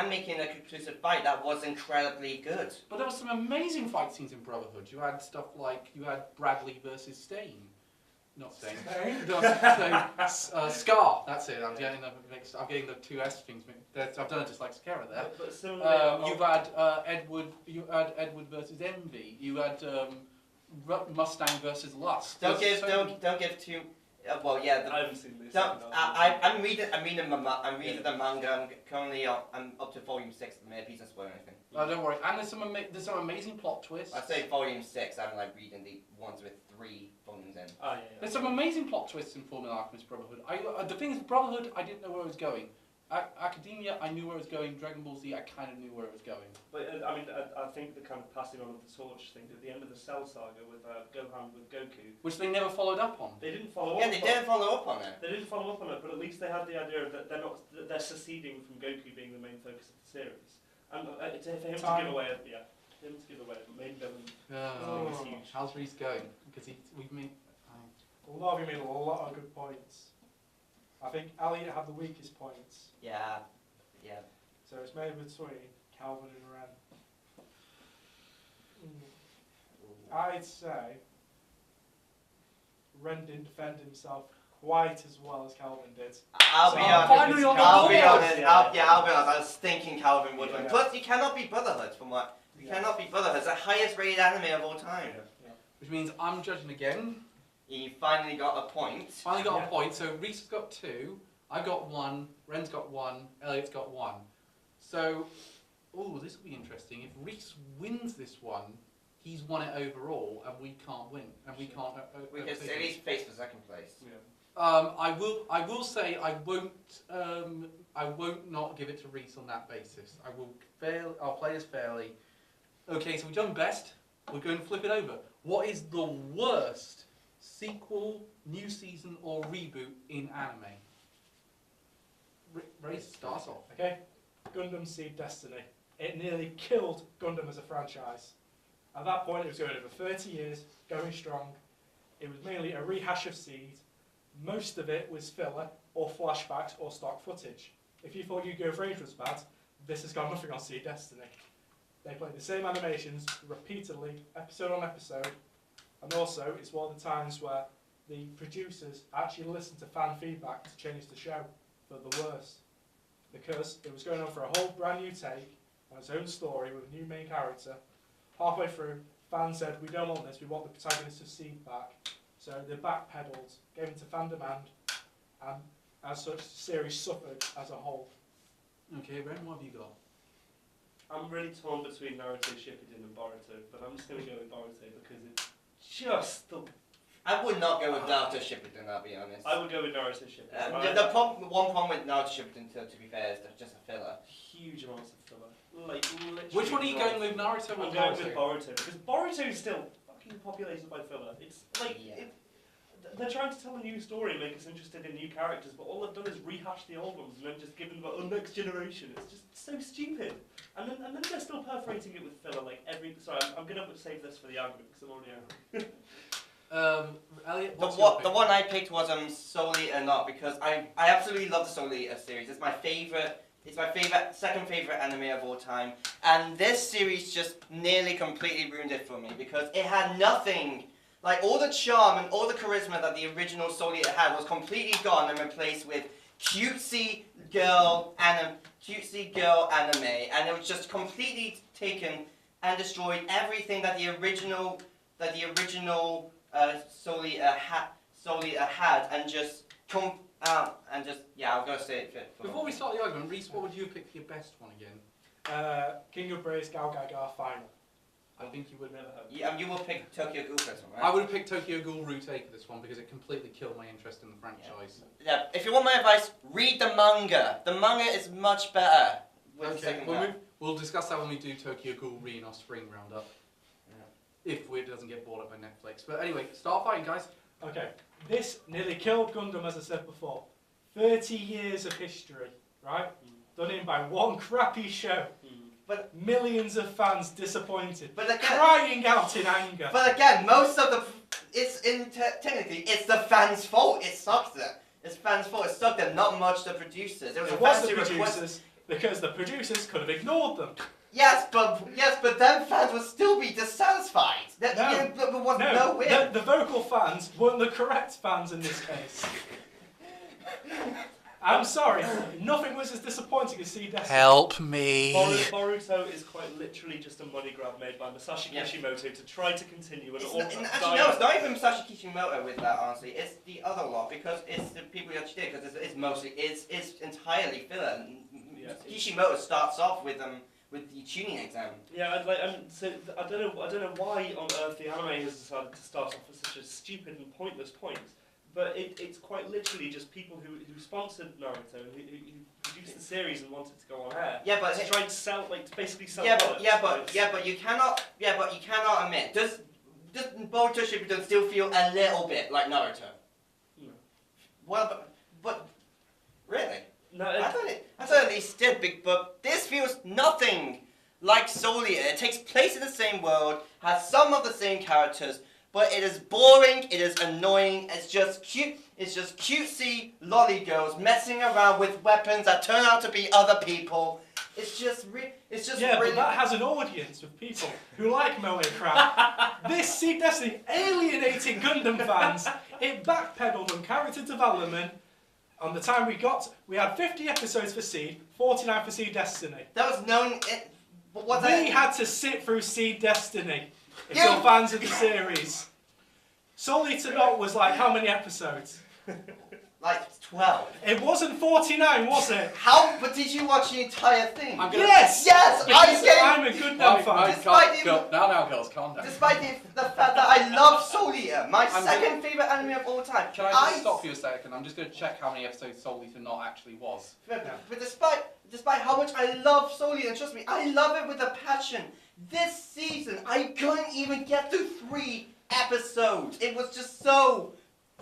making a conclusive fight that was incredibly good. But there were some amazing fight scenes in Brotherhood. You had stuff like Bradley versus Stain. Not Stain. Scar. That's it. I'm getting the two S things mixed. I've done it just like Scarra there. But similarly, you've had Edward. You had Edward versus Envy. You had Mustang versus Lust. Don't give too. Well, yeah. I haven't seen this. I'm reading the manga. I'm up to volume 6. Please don't spoil anything. No, don't worry. And there's some amazing plot twists. I say volume 6. I'm like reading the ones with 3 volumes in. Oh, yeah. There's some amazing plot twists in Fullmetal Alchemist Brotherhood. The thing is, Brotherhood, I didn't know where it was going. Academia, I knew where it was going. Dragon Ball Z, I kind of knew where it was going. But I think the kind of passing on of the torch thing at the end of the Cell saga with Gohan with Goku, which they never followed up on. They didn't follow up. Yeah, they didn't follow up on it. They didn't follow up on it, but at least they had the idea that they're seceding from Goku being the main focus of the series. And for him to give away a main villain, is huge. How's Reece going? Because we've made. A lot of you made a lot of good points. I think Elliot had the weakest points. Yeah. So it's made between Calvin and Ren. I'd say Ren didn't defend himself quite as well as Calvin did. I'll be honest. I was thinking Calvin would win. Plus, you cannot beat Brotherhood You cannot beat Brotherhood. It's the highest rated anime of all time. Yeah. Which means I'm judging again. You finally got a point. Finally got a point. So Reece has got 2. I've got 1. Ren's got 1. Elliot's got 1. So, this will be interesting. If Reece wins this one, he's won it overall, and we can't win, and we can't. We can at least face for second place. Yeah. I will say I won't not give it to Reece on that basis. I'll play as fairly. Okay, so we've done best. We're going to flip it over. What is the worst sequel, new season, or reboot in anime? Reece starts off. Okay, Gundam Seed Destiny. It nearly killed Gundam as a franchise. At that point, it was going over 30 years, going strong. It was mainly a rehash of Seed. Most of it was filler, or flashbacks, or stock footage. If you thought Yu-Gi-Oh! Rage was bad, this has got nothing on Seed Destiny. They play the same animations repeatedly, episode on episode, and also it's one of the times where the producers actually listened to fan feedback to change the show for the worse. Because it was going on for a whole brand new take on its own story with a new main character. Halfway through, fans said, we don't want this, we want the protagonist of Seed back. So they backpedaled, gave into fan demand, and as such, the series suffered as a whole. Okay, Ren, what have you got? I'm really torn between Naruto Shippuden and Boruto, but I'm just going to go with Boruto because it's just the I would not go with Naruto Shippuden, I'll be honest. I would go with Naruto Shippuden. One problem with Naruto Shippuden, to be fair, is that just a filler. Huge amounts of filler. Like, literally. Which one are you going with, Naruto or I'm going with Boruto, because Boruto is still fucking populated by filler. It's like, they're trying to tell a new story and make us interested in new characters, but all they've done is rehash the old ones and then just give them the next generation. It's just so stupid. And then they're still perforating it with filler, like every... Sorry, I'm going to save this for the argument, because I'm already out. Elliot, The one I picked was Soul Eater Not, because I absolutely love the Soul Eater series. It's my favorite. It's my second favorite anime of all time, and this series just nearly completely ruined it for me because it had nothing. Like all the charm and all the charisma that the original Soul Eater had was completely gone and replaced with cutesy girl anime, and it was just completely taken and destroyed everything that the original Soul Eater had, and just I'm gonna say it. Before we start the argument, Reece, what would you pick for your best one again? King of Brace Gal Gaga Final. I think you would never have. You will pick Tokyo Ghoul for this one, right? I would have picked Tokyo Ghoul Retake for this one because it completely killed my interest in the franchise. Yeah. If you want my advice, read the manga. The manga is much better. We'll discuss that when we do Tokyo Ghoul Re in our spring roundup. Yeah. If it doesn't get bought up by Netflix. But anyway, start fighting, guys. Okay. This nearly killed Gundam, as I said before. 30 years of history, right? Done in by one crappy show. But millions of fans disappointed, but again, crying out in anger. But again, most of the technically it's the fans' fault. It sucked them. It's fans' fault. It sucked them, not much the producers. It was the producers because the producers could have ignored them. Yes, but then fans would still be dissatisfied. There was no win. The vocal fans weren't the correct fans in this case. I'm sorry, nothing was as disappointing as Seed Destiny. Help me. Boruto is quite literally just a money grab made by Masashi Kishimoto to try to continue. It's not even Masashi Kishimoto with that, honestly. It's the other lot, because it's the people who actually did, because it's entirely filler. Yeah. Kishimoto starts off with the tuning exam. Yeah, so I don't know why on earth the anime has decided to start off with such a stupid and pointless point. But it's quite literally just people who sponsored Naruto, who produced the series and wanted to go on air. Yeah, but to try and sell, to basically sell. But you cannot admit. Does Boruto Shippuden still feel a little bit like Naruto? No. Well, but really? No. I thought at least did, but this feels nothing like Soul Eater. It takes place in the same world, has some of the same characters. But it is boring, it is annoying, it's just cute, it's just cutesy lolly girls messing around with weapons that turn out to be other people. It's just really... but that has an audience of people who like moe crap. This Seed Destiny alienating Gundam fans. It backpedaled on character development. On the time we had 50 episodes for Seed, 49 for Seed Destiny. That was known... We had to sit through Seed Destiny. If you're fans of the series. Soul Eater Not was like how many episodes? Like 12. It wasn't 49, was it? How? But did you watch the entire thing? Yes! I'm a Gundam fan. Now, girls, calm down. Despite the fact that I love Soul Eater, my second favourite anime of all time. Can I just stop you a second? I'm just going to check how many episodes Soul Eater Not actually was. But despite how much I love Soul Eater, trust me, I love it with a passion. This season, I couldn't even get through 3 episodes. It was just so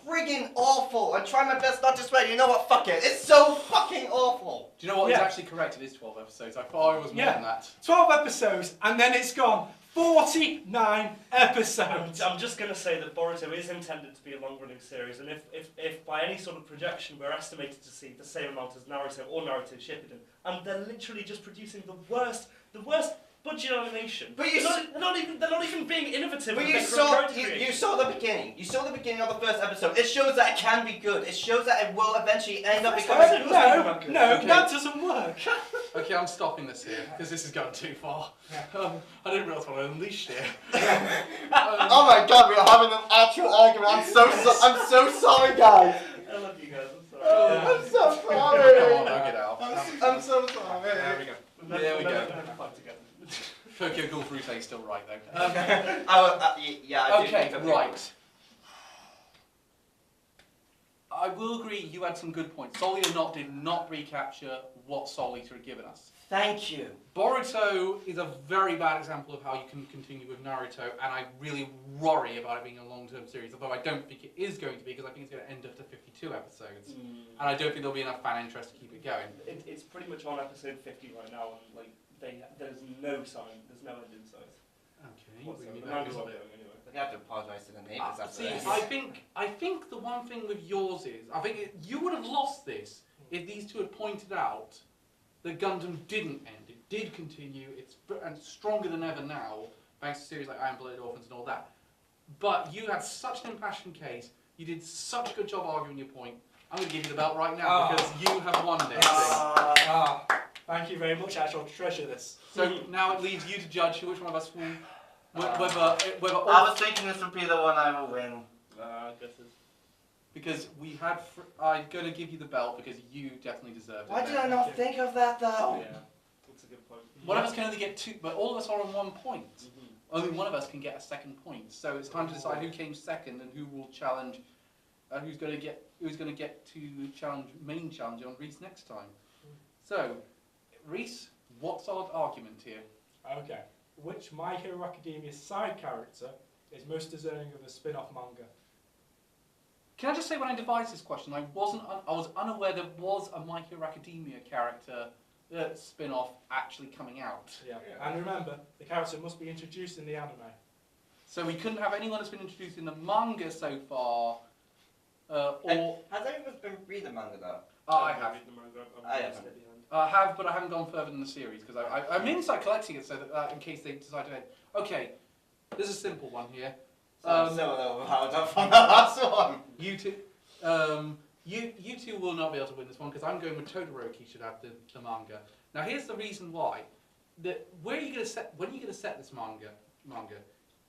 friggin' awful. I try my best not to swear. You know what? Fuck it. It's so fucking awful. Do you know what? It's actually correct. It is 12 episodes. I thought it was more than that. 12 episodes, and then it's gone. 49 episodes. I'm just going to say that Boruto is intended to be a long-running series, and if by any sort of projection we're estimated to see the same amount as Naruto or Naruto Shippuden, and they're literally just producing the worst budget animation. But they're not even being innovative. But you saw the beginning. You saw the beginning of the first episode. It shows that it can be good. It shows that it will eventually end up becoming good. No, that doesn't work. Okay, I'm stopping this here because this is going too far. I didn't realise what I unleashed here. Oh my god, we're having an actual argument. I'm so sorry, guys. I love you guys. I'm sorry. I'm so sorry. Come on, knock it out. I'm so sorry. There we go. There we go. Tokyo Ghoul Fruit is still right though. I okay, right. I will agree, you had some good points. Soul Eater did not recapture what Soul Eater had given us. Thank you. Boruto is a very bad example of how you can continue with Naruto, and I really worry about it being a long-term series, although I don't think it is going to be, because I think it's going to end after 52 episodes. And I don't think there'll be enough fan interest to keep it going. It's pretty much on episode 50 right now, and like there's no sign, there's no end in sight. Okay, Whatsoever. bring me The back manga's a not little going bit. anyway. You have to apologise to the neighbours after See, this. I think the one thing with yours is, I think you would have lost this if these two had pointed out that Gundam didn't end. It did continue, and it's stronger than ever now, thanks to series like Iron Blooded Orphans and all that. But you had such an impassioned case, you did such a good job arguing your point. I'm going to give you the belt right now because you have won this thing. Thank you very much, I shall treasure this. So now it leaves you to judge which one of us will, whether all, I was thinking this would be the one I will win. I guess it's... because we had, I'm going to give you the belt because you definitely deserve it. Why did I not think of that though? Yeah, that's a good point. One of us can only get 2, but all of us are on 1 point. Only one of us can get a second point. So it's time to decide who came second and who will challenge, who's going to get to challenge main challenge on Reece next time. So, Reece, what's our argument here? Okay. Which My Hero Academia side character is most deserving of a spin-off manga? Can I just say when I devised this question, I was unaware there was a My Hero Academia character spin-off actually coming out. Yeah. And remember, the character must be introduced in the anime. So we couldn't have anyone that's been introduced in the manga so far, or... Has anyone been read the manga though? I have. I haven't. I have, but I haven't gone further than the series, because I'm inside collecting it so that in case they decide to end. Okay, there's a simple one here. So overpowered up from the last one. You two will not be able to win this one because I'm going with Todoroki should have the manga. Now here's the reason why. When are you going to set this manga?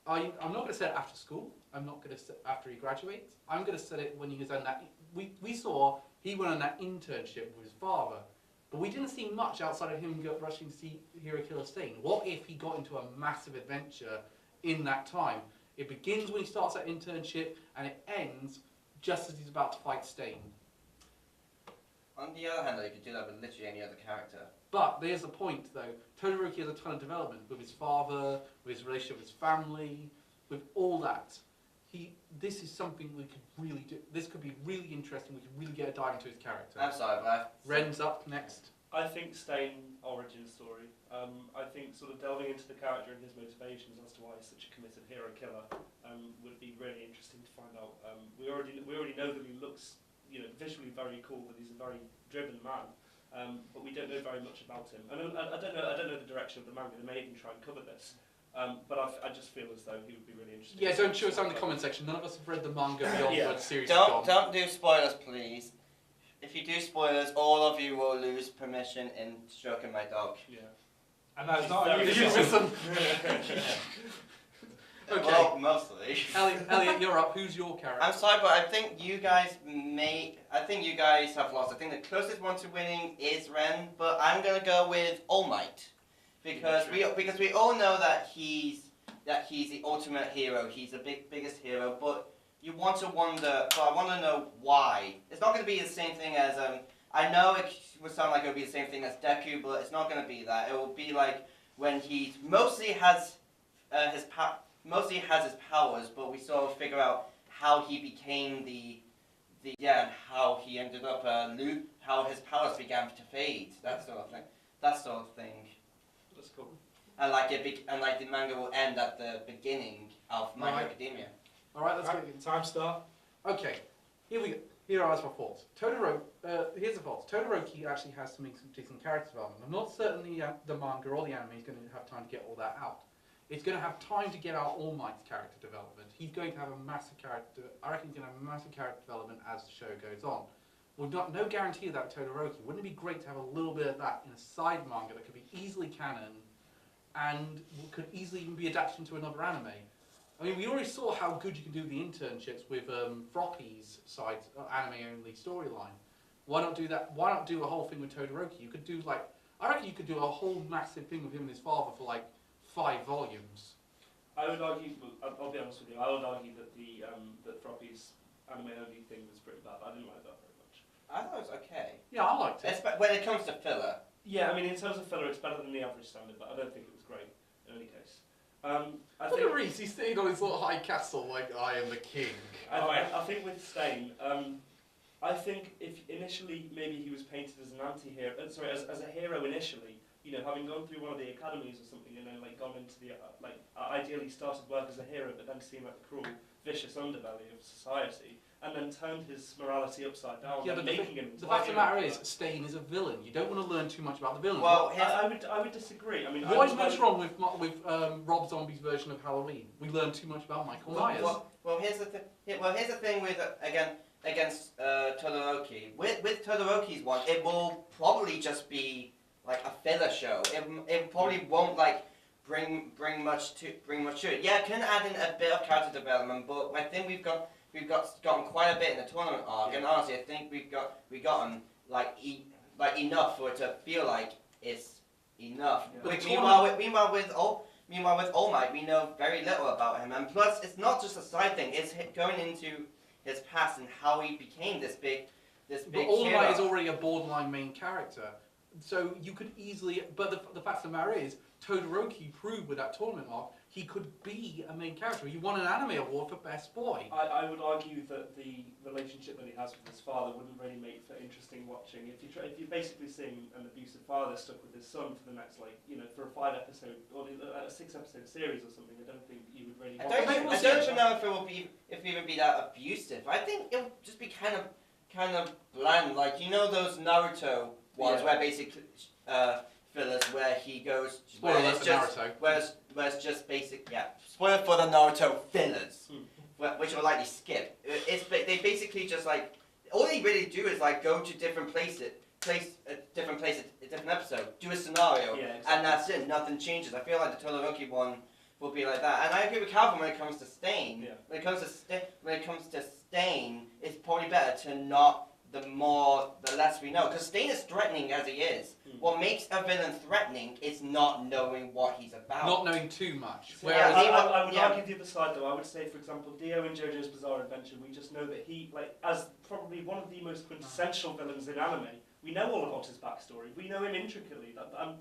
I'm not going to set it after school. I'm not going to set after he graduates. I'm going to set it when he has done that. We saw he went on that internship with his father, but we didn't see much outside of him rushing to see Hero Killer Stain. What if he got into a massive adventure in that time? It begins when he starts that internship, and it ends just as he's about to fight Stain. On the other hand, though, you could do that with literally any other character. But there's a point, though. Todoroki has a ton of development with his father, with his relationship with his family, with all that. This is something we could really do. This could be really interesting. We could really get a dive into his character. I'm sorry, but Ren's up next. I think Stain origin story. I think sort of delving into the character and his motivations as to why he's such a committed hero killer would be really interesting to find out. We already know that he looks, visually very cool. That he's a very driven man, but we don't know very much about him. And I don't know the direction of the manga. They may even try and cover this. But I just feel as though he would be really interesting. Yeah, don't show us down in the comment section. None of us have read the manga beyond Yeah. where the series has gone. don't do spoilers, please. If you do spoilers, all of you will lose permission in stroking my dog. Yeah. And that's not Very unusual. Listen. Okay. Well, mostly. Elliot, you're up. Who's your character? I'm sorry, but I think you guys have lost. I think the closest one to winning is Ren, but I'm gonna go with All Might. Because we all know that he's the ultimate hero. He's the biggest hero, but you want to wonder. So I want to know why. It's not going to be the same thing as I know it would sound like it would be the same thing as Deku, but it's not going to be that. It will be like when he mostly has his powers, but we sort of figure out how he became and how he ended up how his powers began to fade. That sort of thing. That's cool. And the manga will end at the beginning of My Hero Academia. Alright, let's go. Time start. Okay, here we go. Here are our thoughts. Here's the thoughts. Todoroki actually has to make some decent character development. I'm not certain the manga or the anime is going to have time to get all that out. It's going to have time to get out All Might's character development. He's going to have a massive character. I reckon he's going to have a massive character development as the show goes on. We've got no guarantee of that with Todoroki. Wouldn't it be great to have a little bit of that in a side manga that could be easily canon and could easily even be adapted into another anime? I mean, we already saw how good you can do the internships with Froppy's side anime-only storyline. Why not do that? Why not do a whole thing with Todoroki? You could do I reckon you could do a whole massive thing with him and his father for 5 volumes. I would argue. I'll be honest with you. I would argue that that Froppy's anime-only thing was pretty bad. I didn't like that very much. I thought it was okay. Yeah, I liked it. When it comes to filler. Yeah, I mean, in terms of filler, it's better than the average standard, but I don't think it was great in any case. I Look think, at Reece, he's sitting on his little high castle like, I am the king. I think with Stain, I think if initially maybe he was painted as an anti-hero, as a hero initially, you know, having gone through one of the academies or something and then like gone into the, ideally started work as a hero but then seemed like the cruel, vicious underbelly of society, and then turned his morality upside down, Yeah, but making him... the fact of the matter is, Stain is a villain. You don't want to learn too much about the villain. Well, I would disagree. I mean, what is most wrong with Rob Zombie's version of Halloween? We learn too much about Michael Myers. Well, here's the thing. Here's the thing with against Todoroki. With Todoroki's one, it will probably just be like a filler show. It probably won't like bring much to it. Yeah, it can add in a bit of character development, but I think we've gotten quite a bit in the tournament arc, and honestly, I think we've gotten like enough for it to feel like it's enough. Yeah. Meanwhile with All Might, we know very little about him, and plus, it's not just a side thing. It's going into his past and how he became this big But All hero. Might is already a borderline main character. So you could easily, but the fact of the matter is, Todoroki proved with that tournament arc, he could be a main character. He won an anime award for Best Boy. I would argue that the relationship that he has with his father wouldn't really make for interesting watching. If you're basically seeing an abusive father stuck with his son for the next, for a 5-episode or a 6-episode series or something, I don't think you would really. I don't even know if it will be even be that abusive. I think it'll just be kind of bland, like you know those Naruto ones where basically fillers where he goes Spoiler alert for Naruto. where it's just basic spoiler for the Naruto fillers, which will likely skip. They basically just like all they really do is like go to different places, a different episode, do a scenario, and that's it. Nothing changes. I feel like the Todoroki one will be like that, and I agree with Calvin when it comes to Stain. Yeah. When it comes to Stain, it's probably better to not. The less we know, because Stain is threatening as he is. What makes a villain threatening is not knowing what he's about. Not knowing too much. So Whereas, I would argue the other side though. I would say, for example, Dio in JoJo's Bizarre Adventure, we just know that he, as probably one of the most quintessential villains in anime, we know all about his backstory. We know him intricately.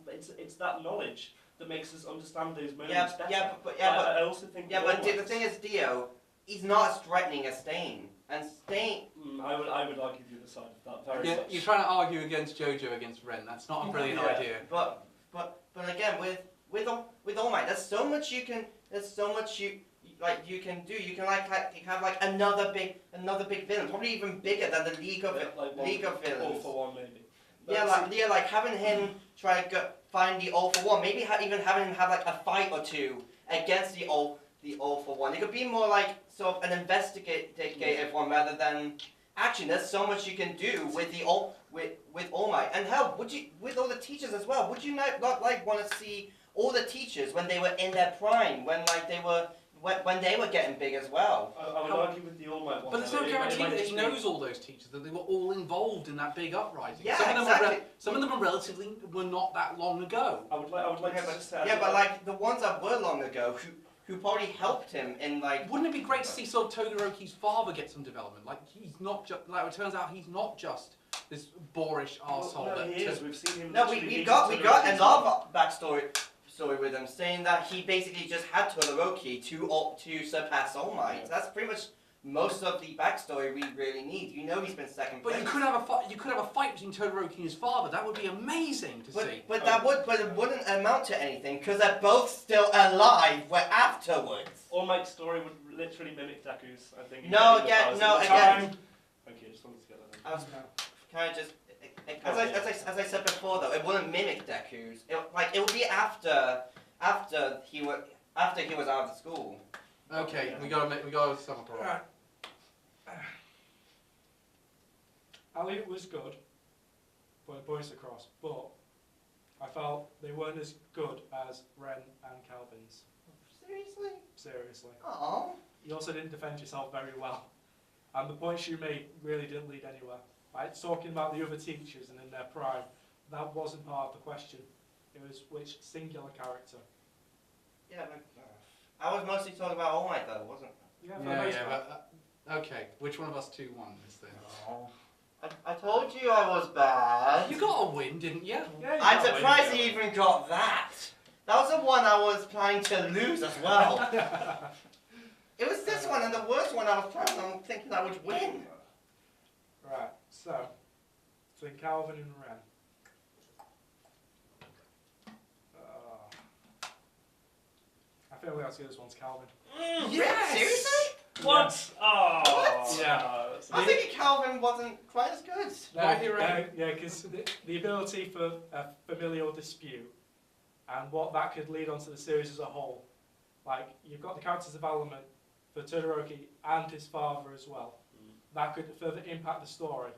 It's that knowledge that makes us understand those moments better. I also think. Yeah, but the thing is, Dio, he's not as threatening as Stain. And Stain... I would argue the other side of that very much. You're trying to argue against JoJo against Ren. That's not a brilliant idea. But again, with All Might, there's so much you can you can do. You can have like another big villain, probably even bigger than the League of Villains. All for one, maybe. Like having him try to find the All for One. Maybe even having him have like a fight or two against the All for One. It could be more like sort of an investigative one rather than action. There's so much you can do with with All Might. And hell, would you with all the teachers as well? Would you not like want to see all the teachers when they were in their prime, when they were getting big as well? I would argue with the All Might one. But there's no guarantee that he knows all those teachers, that they were all involved in that big uprising. Yeah, Some of them were not that long ago. I would like to say. Yeah, but like the ones that were long ago, who probably helped him in like. Wouldn't it be great to see sort of Todoroki's father get some development? Like he's not just like it turns out he's not just this boorish arsehole. No, he is. We've seen him. No, we got another backstory with him saying that he basically just had Todoroki to surpass All Might. That's pretty much most of the backstory we really need. You know he's been second place. But you could have a fight between Todoroki and his father. That would be amazing to see. But it wouldn't amount to anything because they're both still alive. Afterwards. All Might's story would literally mimic Deku's, I think. Thank you. I just wanted to get that in. Can I just, as I said before though, it wouldn't mimic Deku's. It would be after he was out of the school. Okay, we gotta sum up. Right. Elliot was good, but points across, but I felt they weren't as good as Ren and Calvin's. Seriously. Aww. You also didn't defend yourself very well. And the points you made really didn't lead anywhere. Right? Talking about the other teachers and in their prime, that wasn't part of the question. It was which singular character. Yeah, but I was mostly talking about All Might though, wasn't I? Yeah, but Okay, which one of us two won this then? Oh. I told you I was bad. You got a win, didn't you? Yeah, you I'm got surprised one, you even got that. That was the one I was planning to lose as well. It was this one and the worst one I was planning on thinking I would win. Right, so between Calvin and Ren. I feel like I'll say this one's Calvin. Yes! Seriously? What? Oh. What? Yeah. I think Calvin wasn't quite as good. Why you're right. Yeah, because the ability for a familial dispute and what that could lead onto the series as a whole. Like, you've got the character's development for Todoroki and his father as well. That could further impact the story,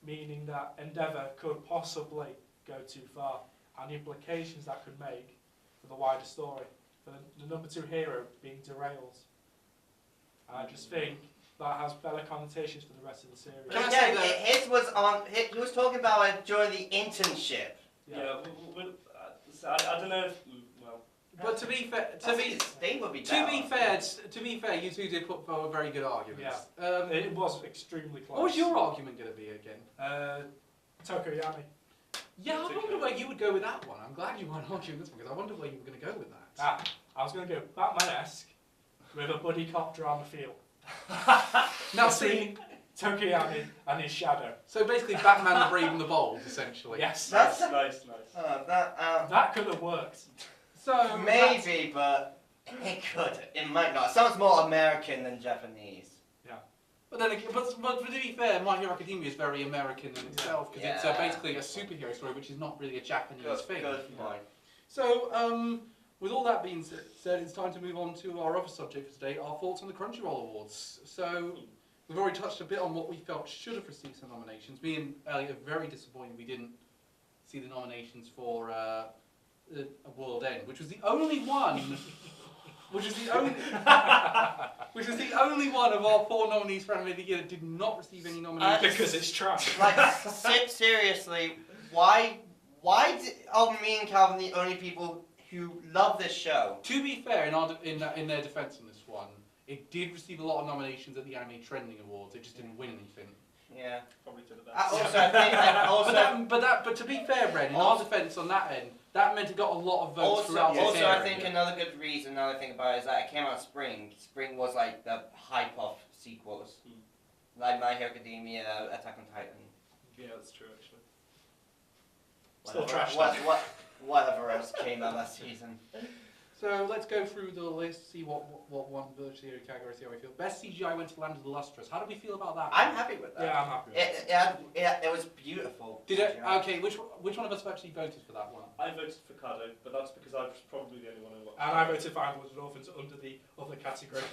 meaning that Endeavour could possibly go too far, and the implications that could make for the wider story, for the number 2 hero being derailed. I just think that has better connotations for the rest of the series. Can I Again, say that- his was on. He was talking about it during the internship. Yeah. So I don't know if. Well. But to be fair, I think his thing would be to better. be fair, you two did put forward very good arguments. It was extremely close. What was your argument going to be again? Tokoyami. Yeah, I wonder where you would go with that one. I'm glad you weren't arguing this one because I wonder where you were going to go with that. I was going to go Batman-esque with a buddy cop drama feel. Now see, Tokoyami and his shadow. so basically Batman the Brave and the Bold, essentially. Yes. That's Nice. that. That could have worked. So Maybe, but it could. It might not. It sounds more American than Japanese. But then, but to be fair, My Hero Academia is very American in itself because it's Yeah. basically a superhero story, which is not really a Japanese thing. Good point. So, with all that being said, it's time to move on to our other subject for today, our thoughts on the Crunchyroll Awards. So, we've already touched a bit on what we felt should have received some nominations. Me and Elliot are very disappointed we didn't see the nominations for A World End, which was the only one. Which is the only one of our 4 nominees for Anime of the Year that did not receive any nominations. Because it's trash. Like, seriously, why are me and Calvin the only people who love this show? To be fair, in their defence on this one, it did receive a lot of nominations at the Anime Trending Awards. It just didn't win anything. Yeah. Probably to the Also, But to be fair, Ren, in our defence on that end, that meant it got a lot of votes throughout its also, I area. think another good reason, now that I think about it, is that it came out in spring. Spring was like the hype of sequels. Like My Hero Academia, Attack on Titan. Yeah, that's true actually. Still trash. Whatever else came out last season. So let's go through the list, see what won virtually every category, see how we feel. Best CGI went to Land of the Lustrous. How do we feel about that? I'm happy with that. Yeah, I'm happy with it. It was beautiful. Did it? Okay, which one of us actually voted for that one? I voted for Cardo, but that's because I was probably the only one who watched. And I voted for Untitled Orphans under the other category.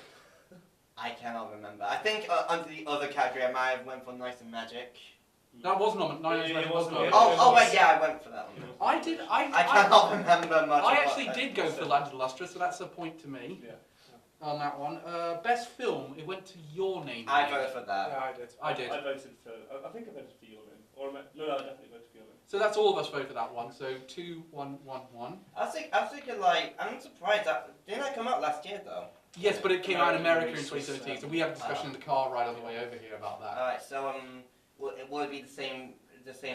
I cannot remember. I think under the other category I might have went for Nice and Magic. That was nominated. Yeah, it was nominated. Oh wait, yeah, I went for that one. I did. I cannot remember much. I of actually what did go for Land of the Lustrous, so that's a point to me Yeah. on that one. Best film, it went to your name. I voted for that. Yeah, I did. I did. I voted for. I think I voted for your name. Or no, I definitely voted for your name. So that's all of us vote for that one. So 2, 1, 1, 1. I was thinking like, I'm surprised that didn't that come out last year though? Yes, but it came out in America in Release was, 2017, so we had a discussion in the car ride on the way over here about that. Alright, so will it be the same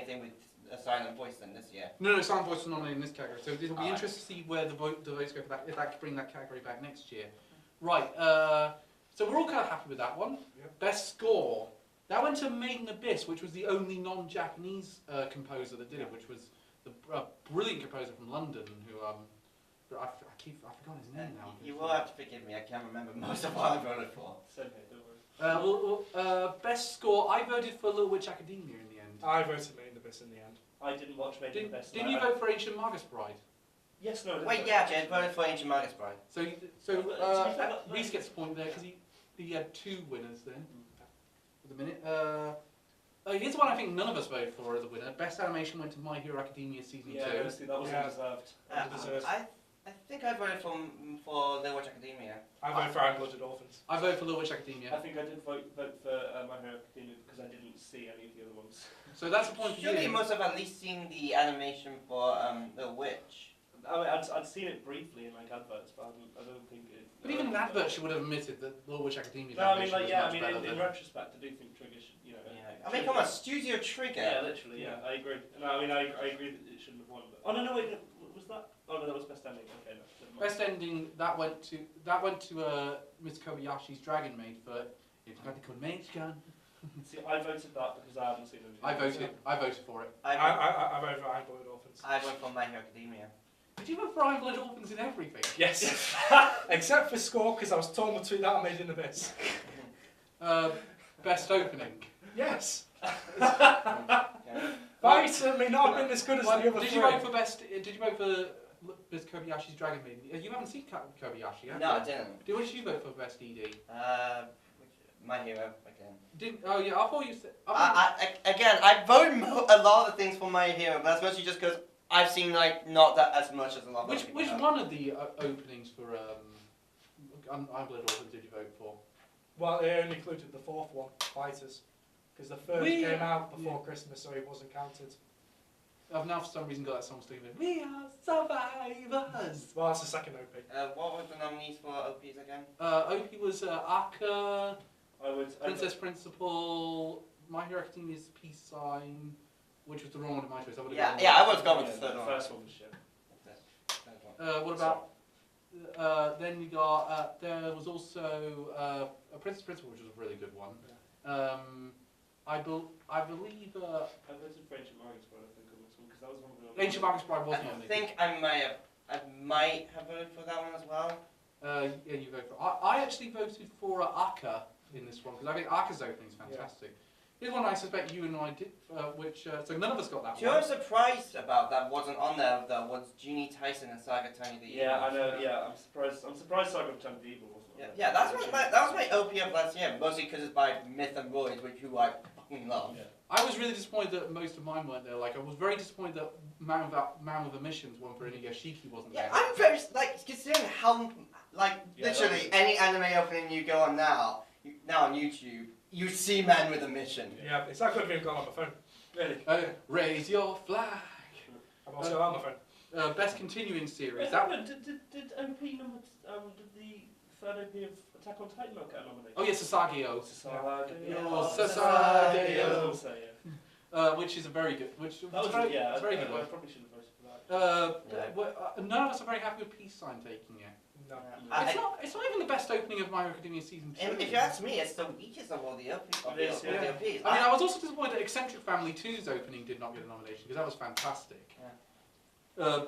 thing with a silent voice then this year? No, Silent Voice was nominated in this category, so it'll be Alright. interesting to see where the votes go for that, if that could bring that category back next year. Right, so we're all kind of happy with that one. Yep. Best score, that went to Made in Abyss, which was the only non-Japanese composer that did it, which was the brilliant composer from London, who I've forgotten his name now. You will have to forgive me, I can't remember most of what I voted for. Same here, don't worry. Best score, I voted for Little Witch Academia in the end. I voted Made in Abyss in the end. I didn't watch Made in Abyss. Didn't you vote for Ancient Magus Bride? Yes, no. I didn't Wait, vote. yeah, Jay, I voted for Ancient Magus Bride. So but- Reece gets a point there because he had 2 winners then. For the minute. Here's one I think none of us voted for as a winner. Best animation went to My Hero Academia Season 2. Yeah, honestly, that was Yeah. undeserved. Undeserved. I think I voted for Little Witch Academia. I voted for Untitled Orphans. I voted for Little Witch I Academia. think I did vote for My Hero Academia because I didn't see any of the other ones. So that's a point for Surely you you. must have at least seen the animation for Little Witch. I mean, I'd seen it briefly in like adverts, but I don't think it. But even in adverts, she would have admitted that Law Witch Academia. No, I mean, animation like, was yeah, much I mean, better in than- retrospect, I do think Trigger should, you know. Yeah. I mean, come on, Studio Trigger. Yeah, literally, yeah, I agree. No, I mean, I agree that it shouldn't have won. But, oh no, wait, was that? Oh no, that was Best Ending. Okay, no. Never mind. Best ending that went to Miss Kobayashi's Dragon Maid for It's Got the Mage Gun. See, I voted that because I haven't seen it. I voted for it. I voted for Blood Orphans. I went for My Hero Academia. Did you vote for Iron Blood Orphans in everything? Yes. Except for score, because I was torn between that and Made in Abyss. Best opening. Yes. Yeah. But may not have been as good as Well, the other did three. you vote for best? Did you vote for Miss Kobayashi's Dragon Maid? You haven't seen Kobayashi, have No, I you? didn't. What did you vote for best ED? My Hero again. Didn't? Oh yeah, I thought you said. Again, I voted a lot of things for My Hero, but that's mostly just because I've seen like not that as much as a lot of Which other people have. one of the openings for Iron Blood Orphans did you vote for? Well, it only included the fourth one, Fighters. Because the third came out before Christmas, so it wasn't counted. I've now for some reason got that song stuck in it. We are survivors. Well, that's the second OP. What were the nominees for OPs again? OP was Aka, I would. Princess Principal, My Hero Academia's Peace Sign, which was the wrong one in my choice. Yeah, I would go with the third The one. first one was shit. What about? Then you got. There was also a Princess Principal, which was a really good one. I believe. I voted for Ancient Magus Bride, I think, on this one, because that was one of the. Ancient Magus Bride was I nominated. think I might have voted for that one as well. Yeah, you voted for. I actually voted for Aka in this one because I think Aka's opening is fantastic. Here's one I suspect you and I did, so none of us got that Do you know one. what I'm surprised about that wasn't on there though? Was Jeannie Tyson and Saga Tony the Evil? Yeah, I know. Yeah, I'm surprised. Saga of Tony the Evil wasn't on there. Yeah, that was my OP of last year, mostly because it's by Myth and Royds, who I fucking love. Yeah. I was really disappointed that most of mine weren't there. Like, I was very disappointed that Man with Emissions won for Inuyashiki wasn't Yeah, there. I'm very considering how Yeah, literally any anime opening you go on now on YouTube, you see Man with a Mission. Yeah, it's that good if you've got it on my phone. Really? Raise your flag. I've also got it on my phone. Best continuing series. Wait, That. did OP number did the third OP of Attack on Titan not get nominated? Oh yes, Sasageo. Sasageo. Which is a very good. Which That was very, yeah. it's a very good I one. probably should have voted for that. None of us are very happy with Peace Sign taking it. No. It's not even the best opening of My Hero Academia season 2. If you ask me, it's the weakest of all the OPs. It is, yeah. I mean, I was also disappointed that Eccentric Family 2's opening did not get a nomination because that was fantastic.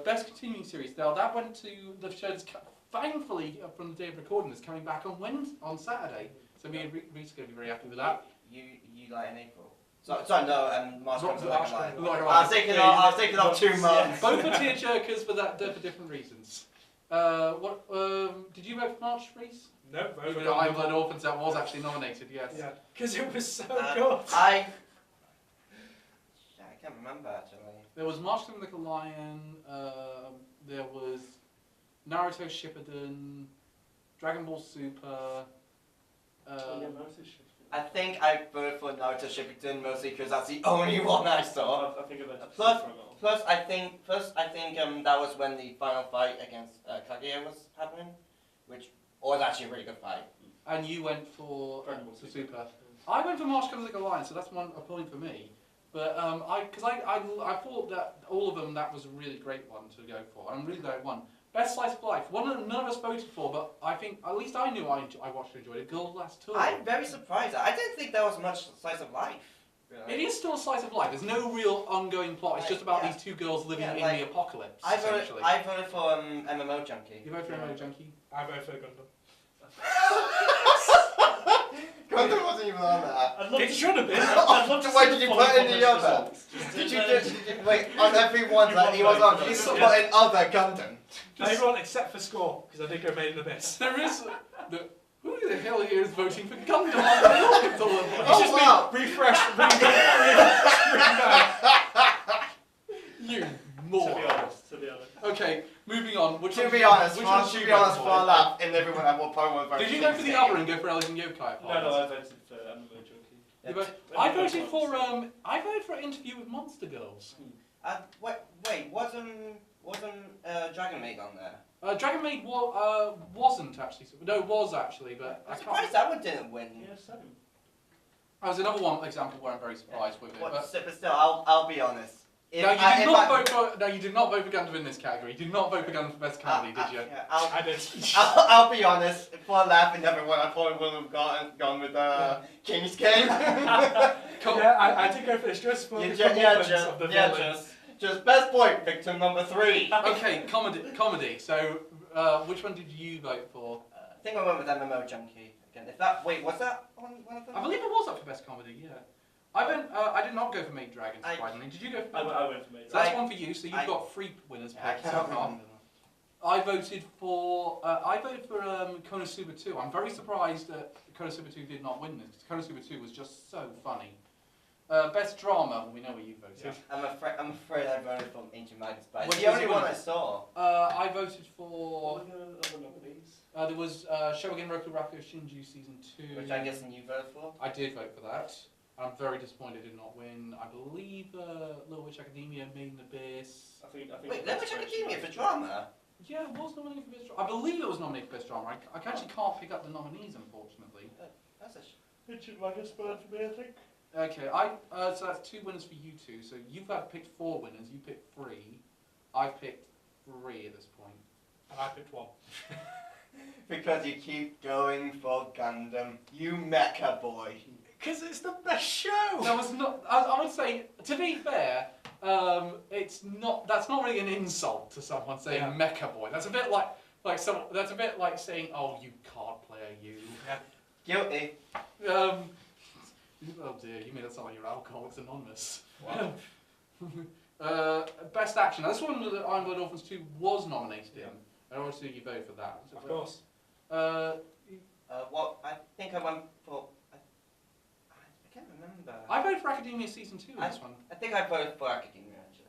Best continuing series. Now that went to the show that's thankfully from the day of recording is coming back on Saturday. So me and Reece are going to be very happy with that. You like in April. Sorry, no, March comes March like a lie. Like a I was lie. thinking of 2 months. Both are tearjerkers, but they're for different reasons. Did you vote for March, Reece? No, You voted got on Iron Blood Orphans that was actually nominated, yes. Yeah, because it was so good. I can't remember actually. There was March Come Like a Lion, there was Naruto Shippuden, Dragon Ball Super, I think I voted for Naruto Shippuden mostly because that's the only one I saw. I think I voted Plus- for it. Plus, I think that was when the final fight against Kaguya was happening, which was actually a really good fight. and you went for Dragon Ball Super. I went for March Comes Like a Lion, so that's a point for me. But I thought that all of them that was a really great one to go for. I'm really glad it won. Best Slice of Life. One that none of us voted for, but I think at least I knew I watched and enjoyed it. Girls Last Tour. I'm very surprised. I didn't think there was much slice of life. It is still a slice of life. There's no real ongoing plot. It's just about these two girls living in the apocalypse. I essentially. voted for MMO Junkie. You voted for MMO Junkie? I voted for Gundam. Gundam wasn't even on there. It should have been. Why did you put in the other? Did you wait on every one that he was on? Did you put in other Gundam? Everyone except for Score, because I did go Made in Abyss. There is. Who the hell here is voting for Gundam? It's just wow. me. Refresh. You To moron. be honest. Okay, moving on. To be honest, which for one a did you vote for? laugh, and everyone at what point was voting. Did you go for the other and go for Elliot and Yokai? No, I voted for MMO Junkie. I voted for Interview with Monster Girls. Wait, wait, wasn't Dragon Maid on there? Dragon Maid wasn't actually. No, was actually, but I'm I can't. surprised that one didn't win. Yeah, 7. That was another one example where I'm very surprised with it. But But still, I'll be honest. If no, you I- did if not I- vote for. No, you did not vote for Gundam in this category. You did not vote for Gundam for best comedy, did you? Yeah, I did. I'll be honest. For laughing everyone, I probably would have gone with King's Game. I did go for this just for the comeuppance of the villain. Just best boy, victim number 3. Okay, comedy. So, which one did you vote for? I think I went with MMO Junkie again. If that was that on one of them? I believe it was up for best comedy. Yeah. I did not go for Maid Dragon. Surprisingly, did you go? For I went for Maid. So that's one for you. So you've got 3 winners Yeah, I picked so can't far. remember. I voted for Konosuba 2. I'm very surprised that Konosuba 2 did not win this. Konosuba 2 was just so funny. Best drama. Well, we know where you voted. Yeah. I'm afraid I voted for Ancient Magus, but it's Which the was only your one winner? I saw. I voted for. What were the other nominees? There was Shogun Roku Raku Shinju Season 2. Which I'm guessing you voted for. I did vote for that. I'm very disappointed it did not win. I believe Little Witch Academia, Made in Abyss. I think. Wait, Little Witch Academia for drama? Yeah, it was nominated for best drama. I believe it was nominated for best drama. I actually can't pick up the nominees, unfortunately. That's a Ancient Magus for me, I think. Okay, so that's 2 winners for you two. So you've picked 4 winners. You picked 3. I've picked 3 at this point. And I picked 1. Because you keep going for Gundam. You mecha boy. Because it's the best show! That was not. I would say, to be fair, it's not. That's not really an insult to someone saying Yeah. mecha boy. That's a bit like some. That's a bit like saying, "Oh, you card player, you." Guilty. Oh dear, you mean that sound like you're Alcoholics Anonymous? Wow. Best action. Now, this one that Iron Blood Orphans 2 was nominated in. And obviously you vote for that. Of course. Well, I think I went for. I can't remember. I voted for Academia Season 2 in this one. I think I voted for Academia actually.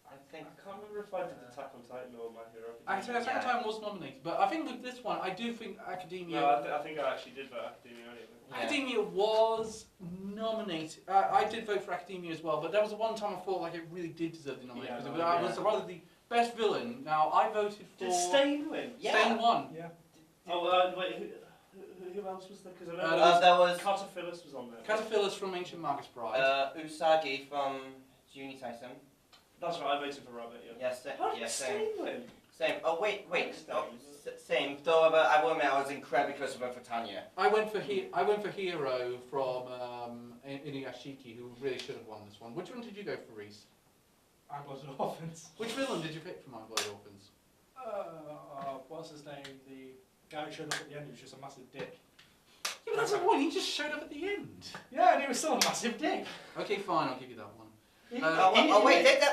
I think. I can't remember if I did Attack on Titan or My Hero. Actually, Attack on Titan was nominated, but I think with this one, I do think Academia. No, I think I actually did vote Academia anyway. Yeah. Academia was nominated. I did vote for Academia as well, but that was the one time I thought like it really did deserve the nomination Yeah, because it was rather the best villain. Now I voted for Did Stain win? Stain won. Yeah. Oh, wait, who else was there? Because I Uh, know There was Carter Phillips was on there. Caterpillars from Ancient Magus Bride. Usagi from Juni Tyson. That's right, I voted for Rabbit, yeah. Yes, How did yeah, same. Stain win? Same. Oh wait. Thanks, Oh, James. same. Though I will admit I was incredibly close to vote for Tanya. I went for Hero from Inuyashiki, who really should have won this one. Which one did you go for, Reece? Iron Blood Orphans. Which villain did you pick from Iron Blood Orphans? What's his name? The guy who showed up at the end, he was just a massive dick. Yeah, but that's the point. He just showed up at the end. Yeah, and he was still a massive dick. Okay, fine. I'll give you that one. Wait,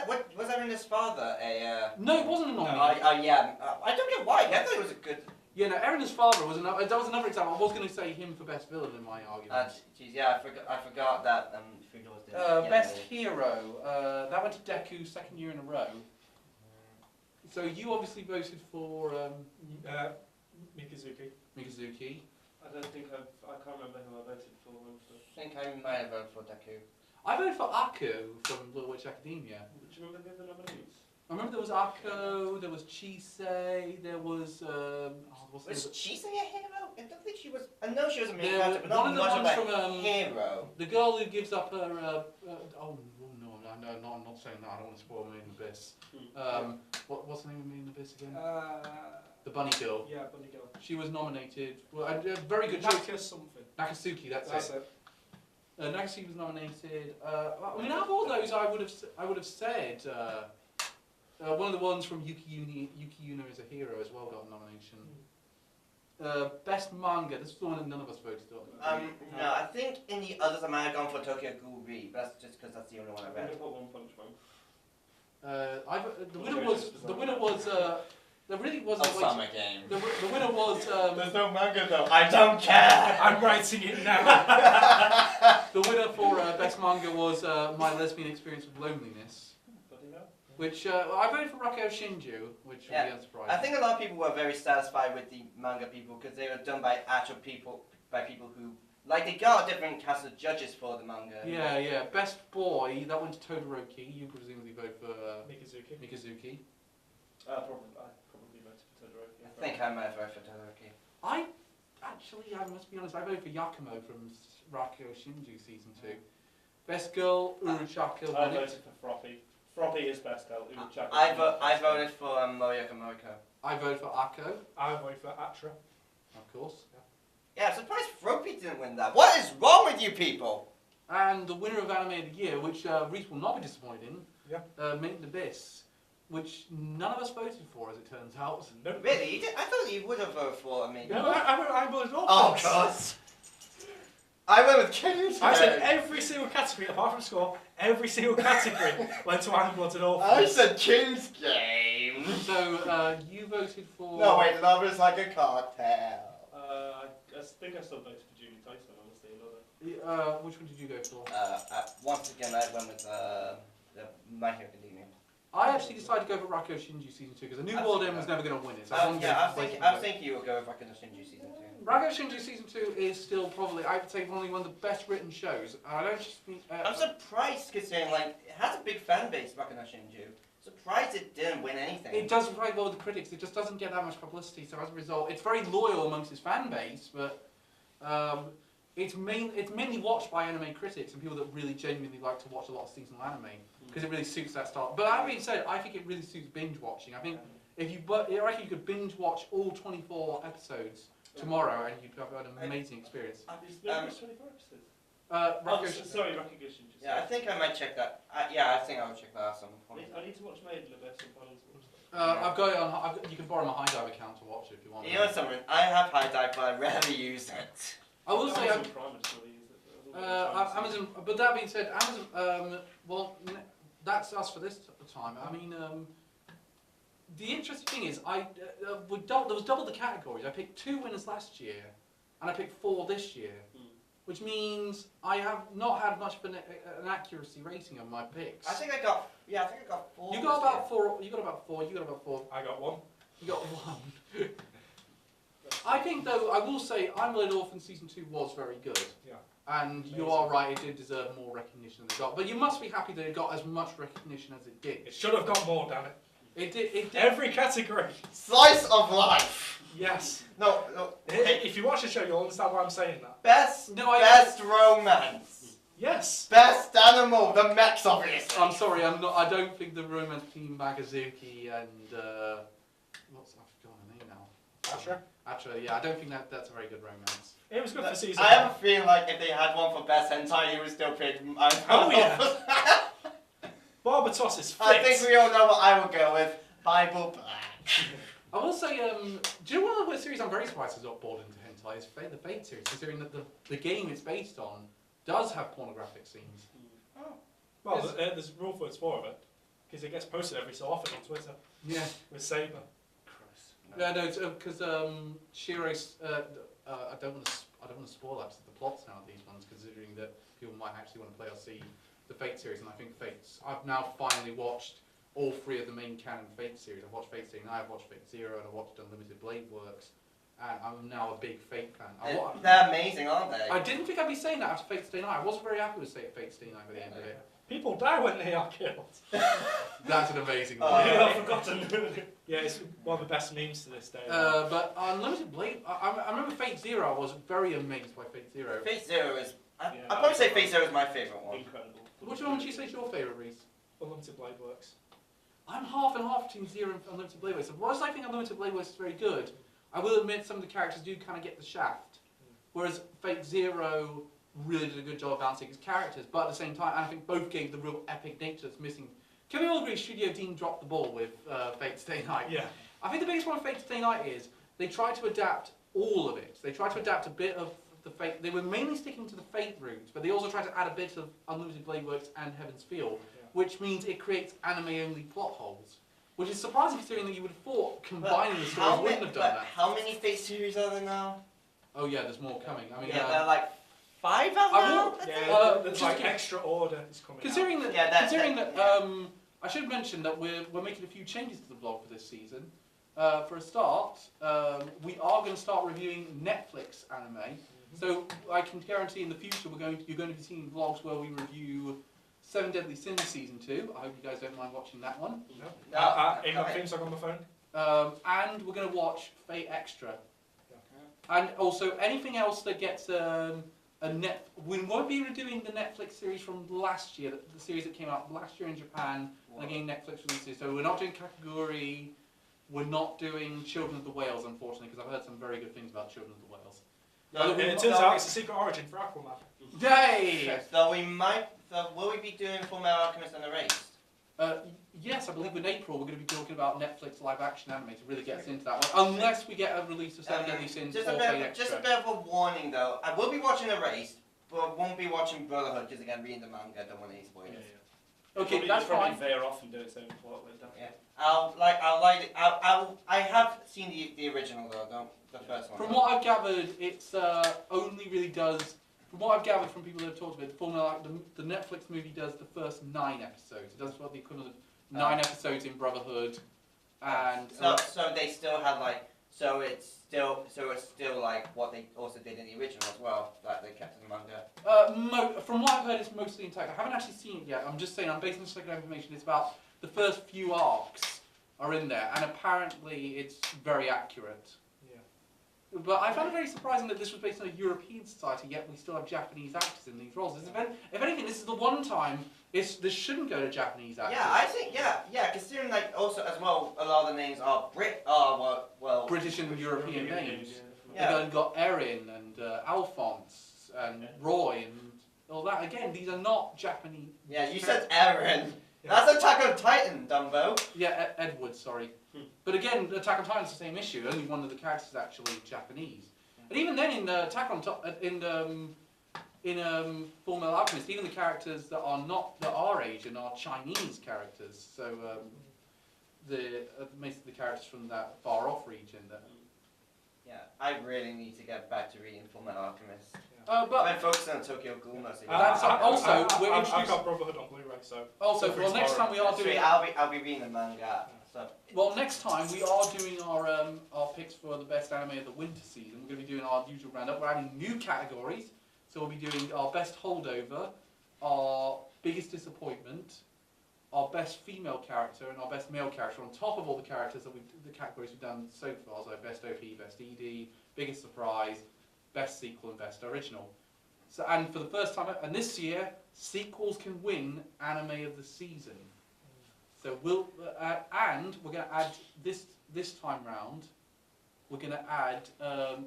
what was Erin's father a? No, it wasn't a nominee. Yeah. I don't get why. I thought it was a good. Yeah, no, Erin's father was another. That was another example. I was going to say him for best villain in my argument. Geez, yeah, I forgot that. Three Doors did. Best hero. That went to Deku, 2nd year in a row. So you obviously voted for Mikazuki. Mikazuki. I don't think I can't remember who I voted for. I think I might have voted for Deku. I voted for Akko from Little Witch Academia. Do you remember the other nominees? I remember there was Akko, there was Chisei, there was what's the Was other- Chisei a hero? I don't think she was. I know she was a main Yeah, character, but one not of the much ones of a from, hero. the girl who gives up her. I'm not saying that. I don't want to spoil Made in Abyss. What's the name of Made in Abyss again? The bunny girl. Yeah, Bunny Girl. She was nominated. Well, a very good choice. Naka something. Nakasuki, that's it. it. Nakasuki was nominated. I mean, out of all those, I would have said one of the ones from Yuki Yuno is a hero as well got a nomination. Best manga. This is the one that none of us voted on. No, I think in the others I might have gone for Tokyo Ghoul, but that's just because that's the only one I I'm read. going to put One Punch Man. The winner was. There really wasn't. Osama game. The winner was. There's no manga though. I don't care. I'm writing it now. The winner for best manga was My Lesbian Experience of Loneliness, Bloody hell. which I voted for Rakeo Shinju, which would be unsurprising. I think a lot of people were very satisfied with the manga people because they were done by actual people, who, like, they got a different cast of judges for the manga. Yeah. Best boy, that went to Todoroki. You presumably vote for Mikazuki. Probably voted for Todoroki. I think I might vote for Todoroki. I must be honest, I voted for Yakumo from Rakugo Shinju Season 2. Best girl, Uruchaka I won it. voted for Froppy. Froppy is best girl. Uruchaka. I voted for Moriyuki Moriko. I voted for Akko, I voted for Atra. of course. Yeah, I'm surprised Froppy didn't win that. What is wrong with you people? And the winner of Anime of the Year, which Reece will not be disappointed in, Mint the Abyss, which none of us voted for, as it turns out. Nope. Really? You did? I thought you would have voted for Amigos. No, I voted all. Oh god! I went with Kennedy. I said every single category, apart from score, every single category went to Anglo and all. I said King's Game. So you voted for. No, wait, Love is like a cartel. I think I still voted for Julie Tyson, honestly. Another. Which one did you go for? Once again, I went with the My Hero Academia. I actually decided to go for Rakugo Shinju Season 2 because I knew World End was never going to win it. So I was thinking you would go with Rakugo Shinju Season 2. Rakugo Shinju Season 2 is still probably, I would say, probably one of the best written shows. I don't just mean. I'm surprised considering like it has a big fan base, Rakugo Shinju. Surprised it didn't win anything. It does very well with the critics. It just doesn't get that much publicity. So as a result, it's very loyal amongst its fan base, but it's mainly watched by anime critics and people that really genuinely like to watch a lot of seasonal anime because it really suits that style. But that being said, I think it really suits binge watching. I think I reckon you could binge watch all 24 episodes tomorrow and you'd have an amazing experience. There's 24 episodes. Rakugo Rakugo Shinju. Yeah, I think I might check that. I think I would check that out at some point. I need to watch Maid in the Abyss and planning to watch that. I've got it on. You can borrow my High Dive account to watch it if you want. You know something? I have High Dive, but I rarely use it. I will say Amazon Prime, I just really use it. Amazon. But that being said, Amazon. That's us for this time. I mean, the interesting thing is, there was double the categories. I picked 2 winners last year, and I picked 4 this year, which means I have not had much of an accuracy rating on my picks. I think I got 4. You got about 4. You got about 4. You got about 4. I got 1. You got 1. I think, though, I will say, I'm a Little Orphan Season 2 was very good. Yeah. And you are right, it did deserve more recognition than it got. But you must be happy that it got as much recognition as it did. It should have got more, damn it. It did. Every category. Slice of life. Yes. No. If you watch the show, you'll understand why I'm saying that. Best romance. Yes. Best animal. The mechs, obviously. I'm sorry, I don't think the romance between Magazuki and I've forgotten her name now. Atra. Yeah, I don't think that's a very good romance. It was good for season. I have a feeling like if they had one for best hentai, he would still pick. Oh yeah. Barbatos is fit. I think we all know what I will go with. Bible Black. I will say, do you know one of the series I'm very surprised has not bought into hentai is the Fate series, considering that the game it's based on does have pornographic scenes. Oh. Well, there's rule for it, because it gets posted every so often on Twitter. Yeah. With Saber. No, because Shiro's. I don't want to spoil that to the plots now of these ones, considering that people might actually want to play or see the Fate series, and I think I've now finally watched all 3 of the main canon Fate series. I've watched Fate Stay Night, I've watched Fate Zero, and I've watched Unlimited Blade Works, and I'm now a big Fate fan. They're amazing, aren't they? I didn't think I'd be saying that after Fate Stay Night. I wasn't very happy with Fate Stay Night by the end of it. People die when they are killed. That's an amazing one. I've forgotten. Yeah, it's one of the best memes to this day. But Unlimited Blade, I remember Fate Zero. I was very amazed by Fate Zero. Fate Zero is. I'd probably say Fate Zero is my favourite one. Incredible. Which one would you say is your favourite, Reece? Unlimited Blade Works. I'm half and half between Zero and Unlimited Blade Works. Whilst I think Unlimited Blade Works is very good, I will admit some of the characters do kind of get the shaft. Whereas Fate Zero really did a good job of balancing its characters, but at the same time, I think both gave the real epic nature that's missing. Can we all agree Studio Dean dropped the ball with Fate Stay Night? Yeah. I think the biggest one with Fate Stay Night is they tried to adapt all of it. They tried to adapt a bit of the Fate. They were mainly sticking to the Fate route, but they also tried to add a bit of Unlimited Blade Works and Heaven's Feel, which means it creates anime-only plot holes. Which is surprising considering that you would have thought combining the stories wouldn't have done that. How many Fate series are there now? Oh yeah, there's more coming. I mean, there are like 5 out now? Yeah, there's like extra order is coming considering out. That, I should mention that we're making a few changes to the vlog for this season. For a start, we are going to start reviewing Netflix anime. So I can guarantee in the future you're going to be seeing vlogs where we review Seven Deadly Sins Season 2. I hope you guys don't mind watching that one. No. In the theme song on my phone. And we're going to watch Fate Extra. And also anything else that gets a net. We won't be doing the Netflix series from last year, the series that came out last year in Japan, and again Netflix releases. So we're not doing Kakaguri, we're not doing Children of the Whales, unfortunately, because I've heard some very good things about Children of the Whales. And it turns out it's a secret origin for Aquaman. Yay! So we might. So will we be doing Full Metal Alchemist and Erased? Yes, I believe in April we're going to be talking about Netflix live action anime to really get us into that one. Unless we get a release of Seven Deadly Sins or Fate Extra. Just a bit of a warning though. I will be watching Erased, but won't be watching Brotherhood because again, reading the manga, I don't want any spoilers. Okay, that's fine. Probably veer off and do its own plot with that. Yeah. I have seen the original though, the first one. From what I've gathered, it's only really does. From what I've gathered from people that have talked about it, the Netflix movie does the first 9 episodes. It does what the equivalent of 9 episodes in Brotherhood, and so they still have like it's still like what they also did in the original as well, like they kept in the manga. From what I've heard, it's mostly intact. I haven't actually seen it yet. I'm just saying, I'm based on secondary information. It's about the first few arcs are in there, and apparently it's very accurate. But I found it very surprising that this was based on a European society, yet we still have Japanese actors in these roles. If anything, this is the one time this shouldn't go to Japanese actors. Yeah, I think considering like also as well, a lot of the names are British and European names. Yeah. You've got Erin and Alphonse and Roy and all that. Again, these are not Japanese. Yeah, you said Erin. That's Attack on Titan, Dumbo. Yeah, Edward, sorry. But again, Attack on Titan's the same issue. Only one of the characters is actually Japanese. And even then, in Attack on Full Metal Alchemist, even the characters that are Asian are Chinese characters. So most of the characters from that far off region. Yeah, I really need to get back to reading Full Metal Alchemist. But I'm focusing on Tokyo Ghoul mostly. I've got Brotherhood on Blu-ray, so. Also, well, next time we are doing. I'll be reading the manga. So. Well, next time we are doing our picks for the best anime of the winter season. We're going to be doing our usual roundup. We're adding new categories, so we'll be doing our best holdover, our biggest disappointment, our best female character, and our best male character. On top of all the characters the categories we've done so far, so best OP, best ED, biggest surprise, best sequel, and best original. So, and for the first time, and this year, sequels can win anime of the season. So we're going to add this time round. We're going to add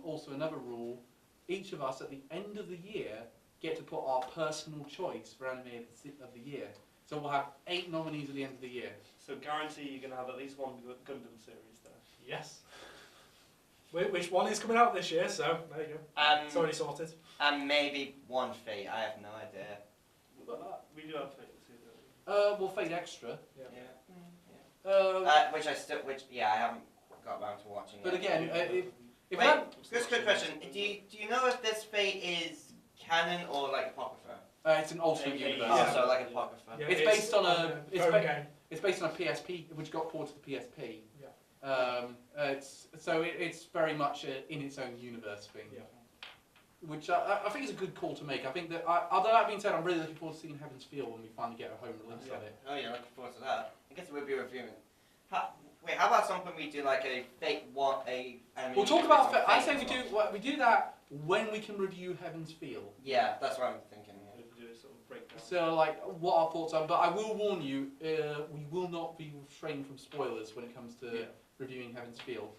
also another rule. Each of us at the end of the year get to put our personal choice for anime of the year. So we'll have 8 nominees at the end of the year. So guarantee you're going to have at least one Gundam series there. Yes. Which one is coming out this year? So there you go. It's already sorted. And maybe one Fate. I have no idea. We do have Fate. We'll Fate Extra. Which I haven't got around to watching. But yet. again, just a quick question. Do you know if this Fate is canon or like apocrypha? It's an alternate universe. Oh, so like apocrypha. Yeah, It's based on game. it's based on a PSP, which got ported to the PSP. Yeah. It's very much in its own universe thing. Yeah. Which I think is a good call to make. I think that, although that being said, I'm really looking forward to seeing Heaven's Feel when we finally get a home release of it. Oh yeah, looking forward to that. I guess we'll be reviewing. How about something we do like a Fate one, We'll talk about. I say we do that when we can review Heaven's Feel. Yeah, that's what I'm thinking. Yeah. Do a sort of breakdown. So like what our thoughts are, but I will warn you, we will not be restrained from spoilers when it comes to reviewing Heaven's Feel.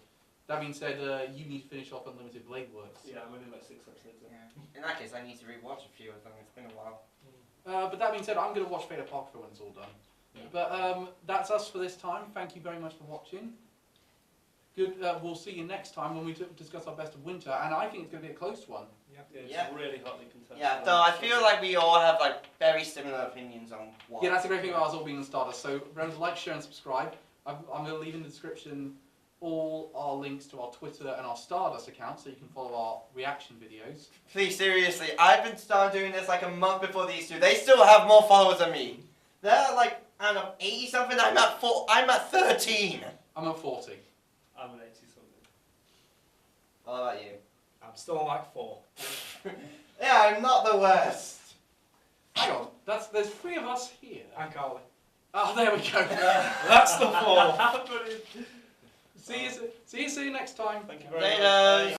That being said, you need to finish off Unlimited Blade Works. Yeah, I'm only like 6 episodes in. Yeah. In that case, I need to rewatch a few of them. It's been a while. But that being said, I'm going to watch Fate Apocrypha when it's all done. Yeah. But that's us for this time. Thank you very much for watching. Good. We'll see you next time when we discuss our best of winter, and I think it's going to be a close one. It's really hotly contested. Yeah, though I feel like we all have like very similar opinions on what. Yeah, that's the great thing about us all being on Stardust. So remember to like, share, and subscribe. I'm going to leave in the description all our links to our Twitter and our Stardust account, so you can follow our reaction videos. Please, seriously, I've been started doing this like a month before these two. They still have more followers than me. They're like, I don't know, 80 something. I'm at 13. I'm at 40. I'm an 80 something. What about you? I'm still on like 4. Yeah, I'm not the worst. Hang on, there's 3 of us here. And Carly. Oh, there we go. That's the 4. See you soon next time. Thank you very much. Later.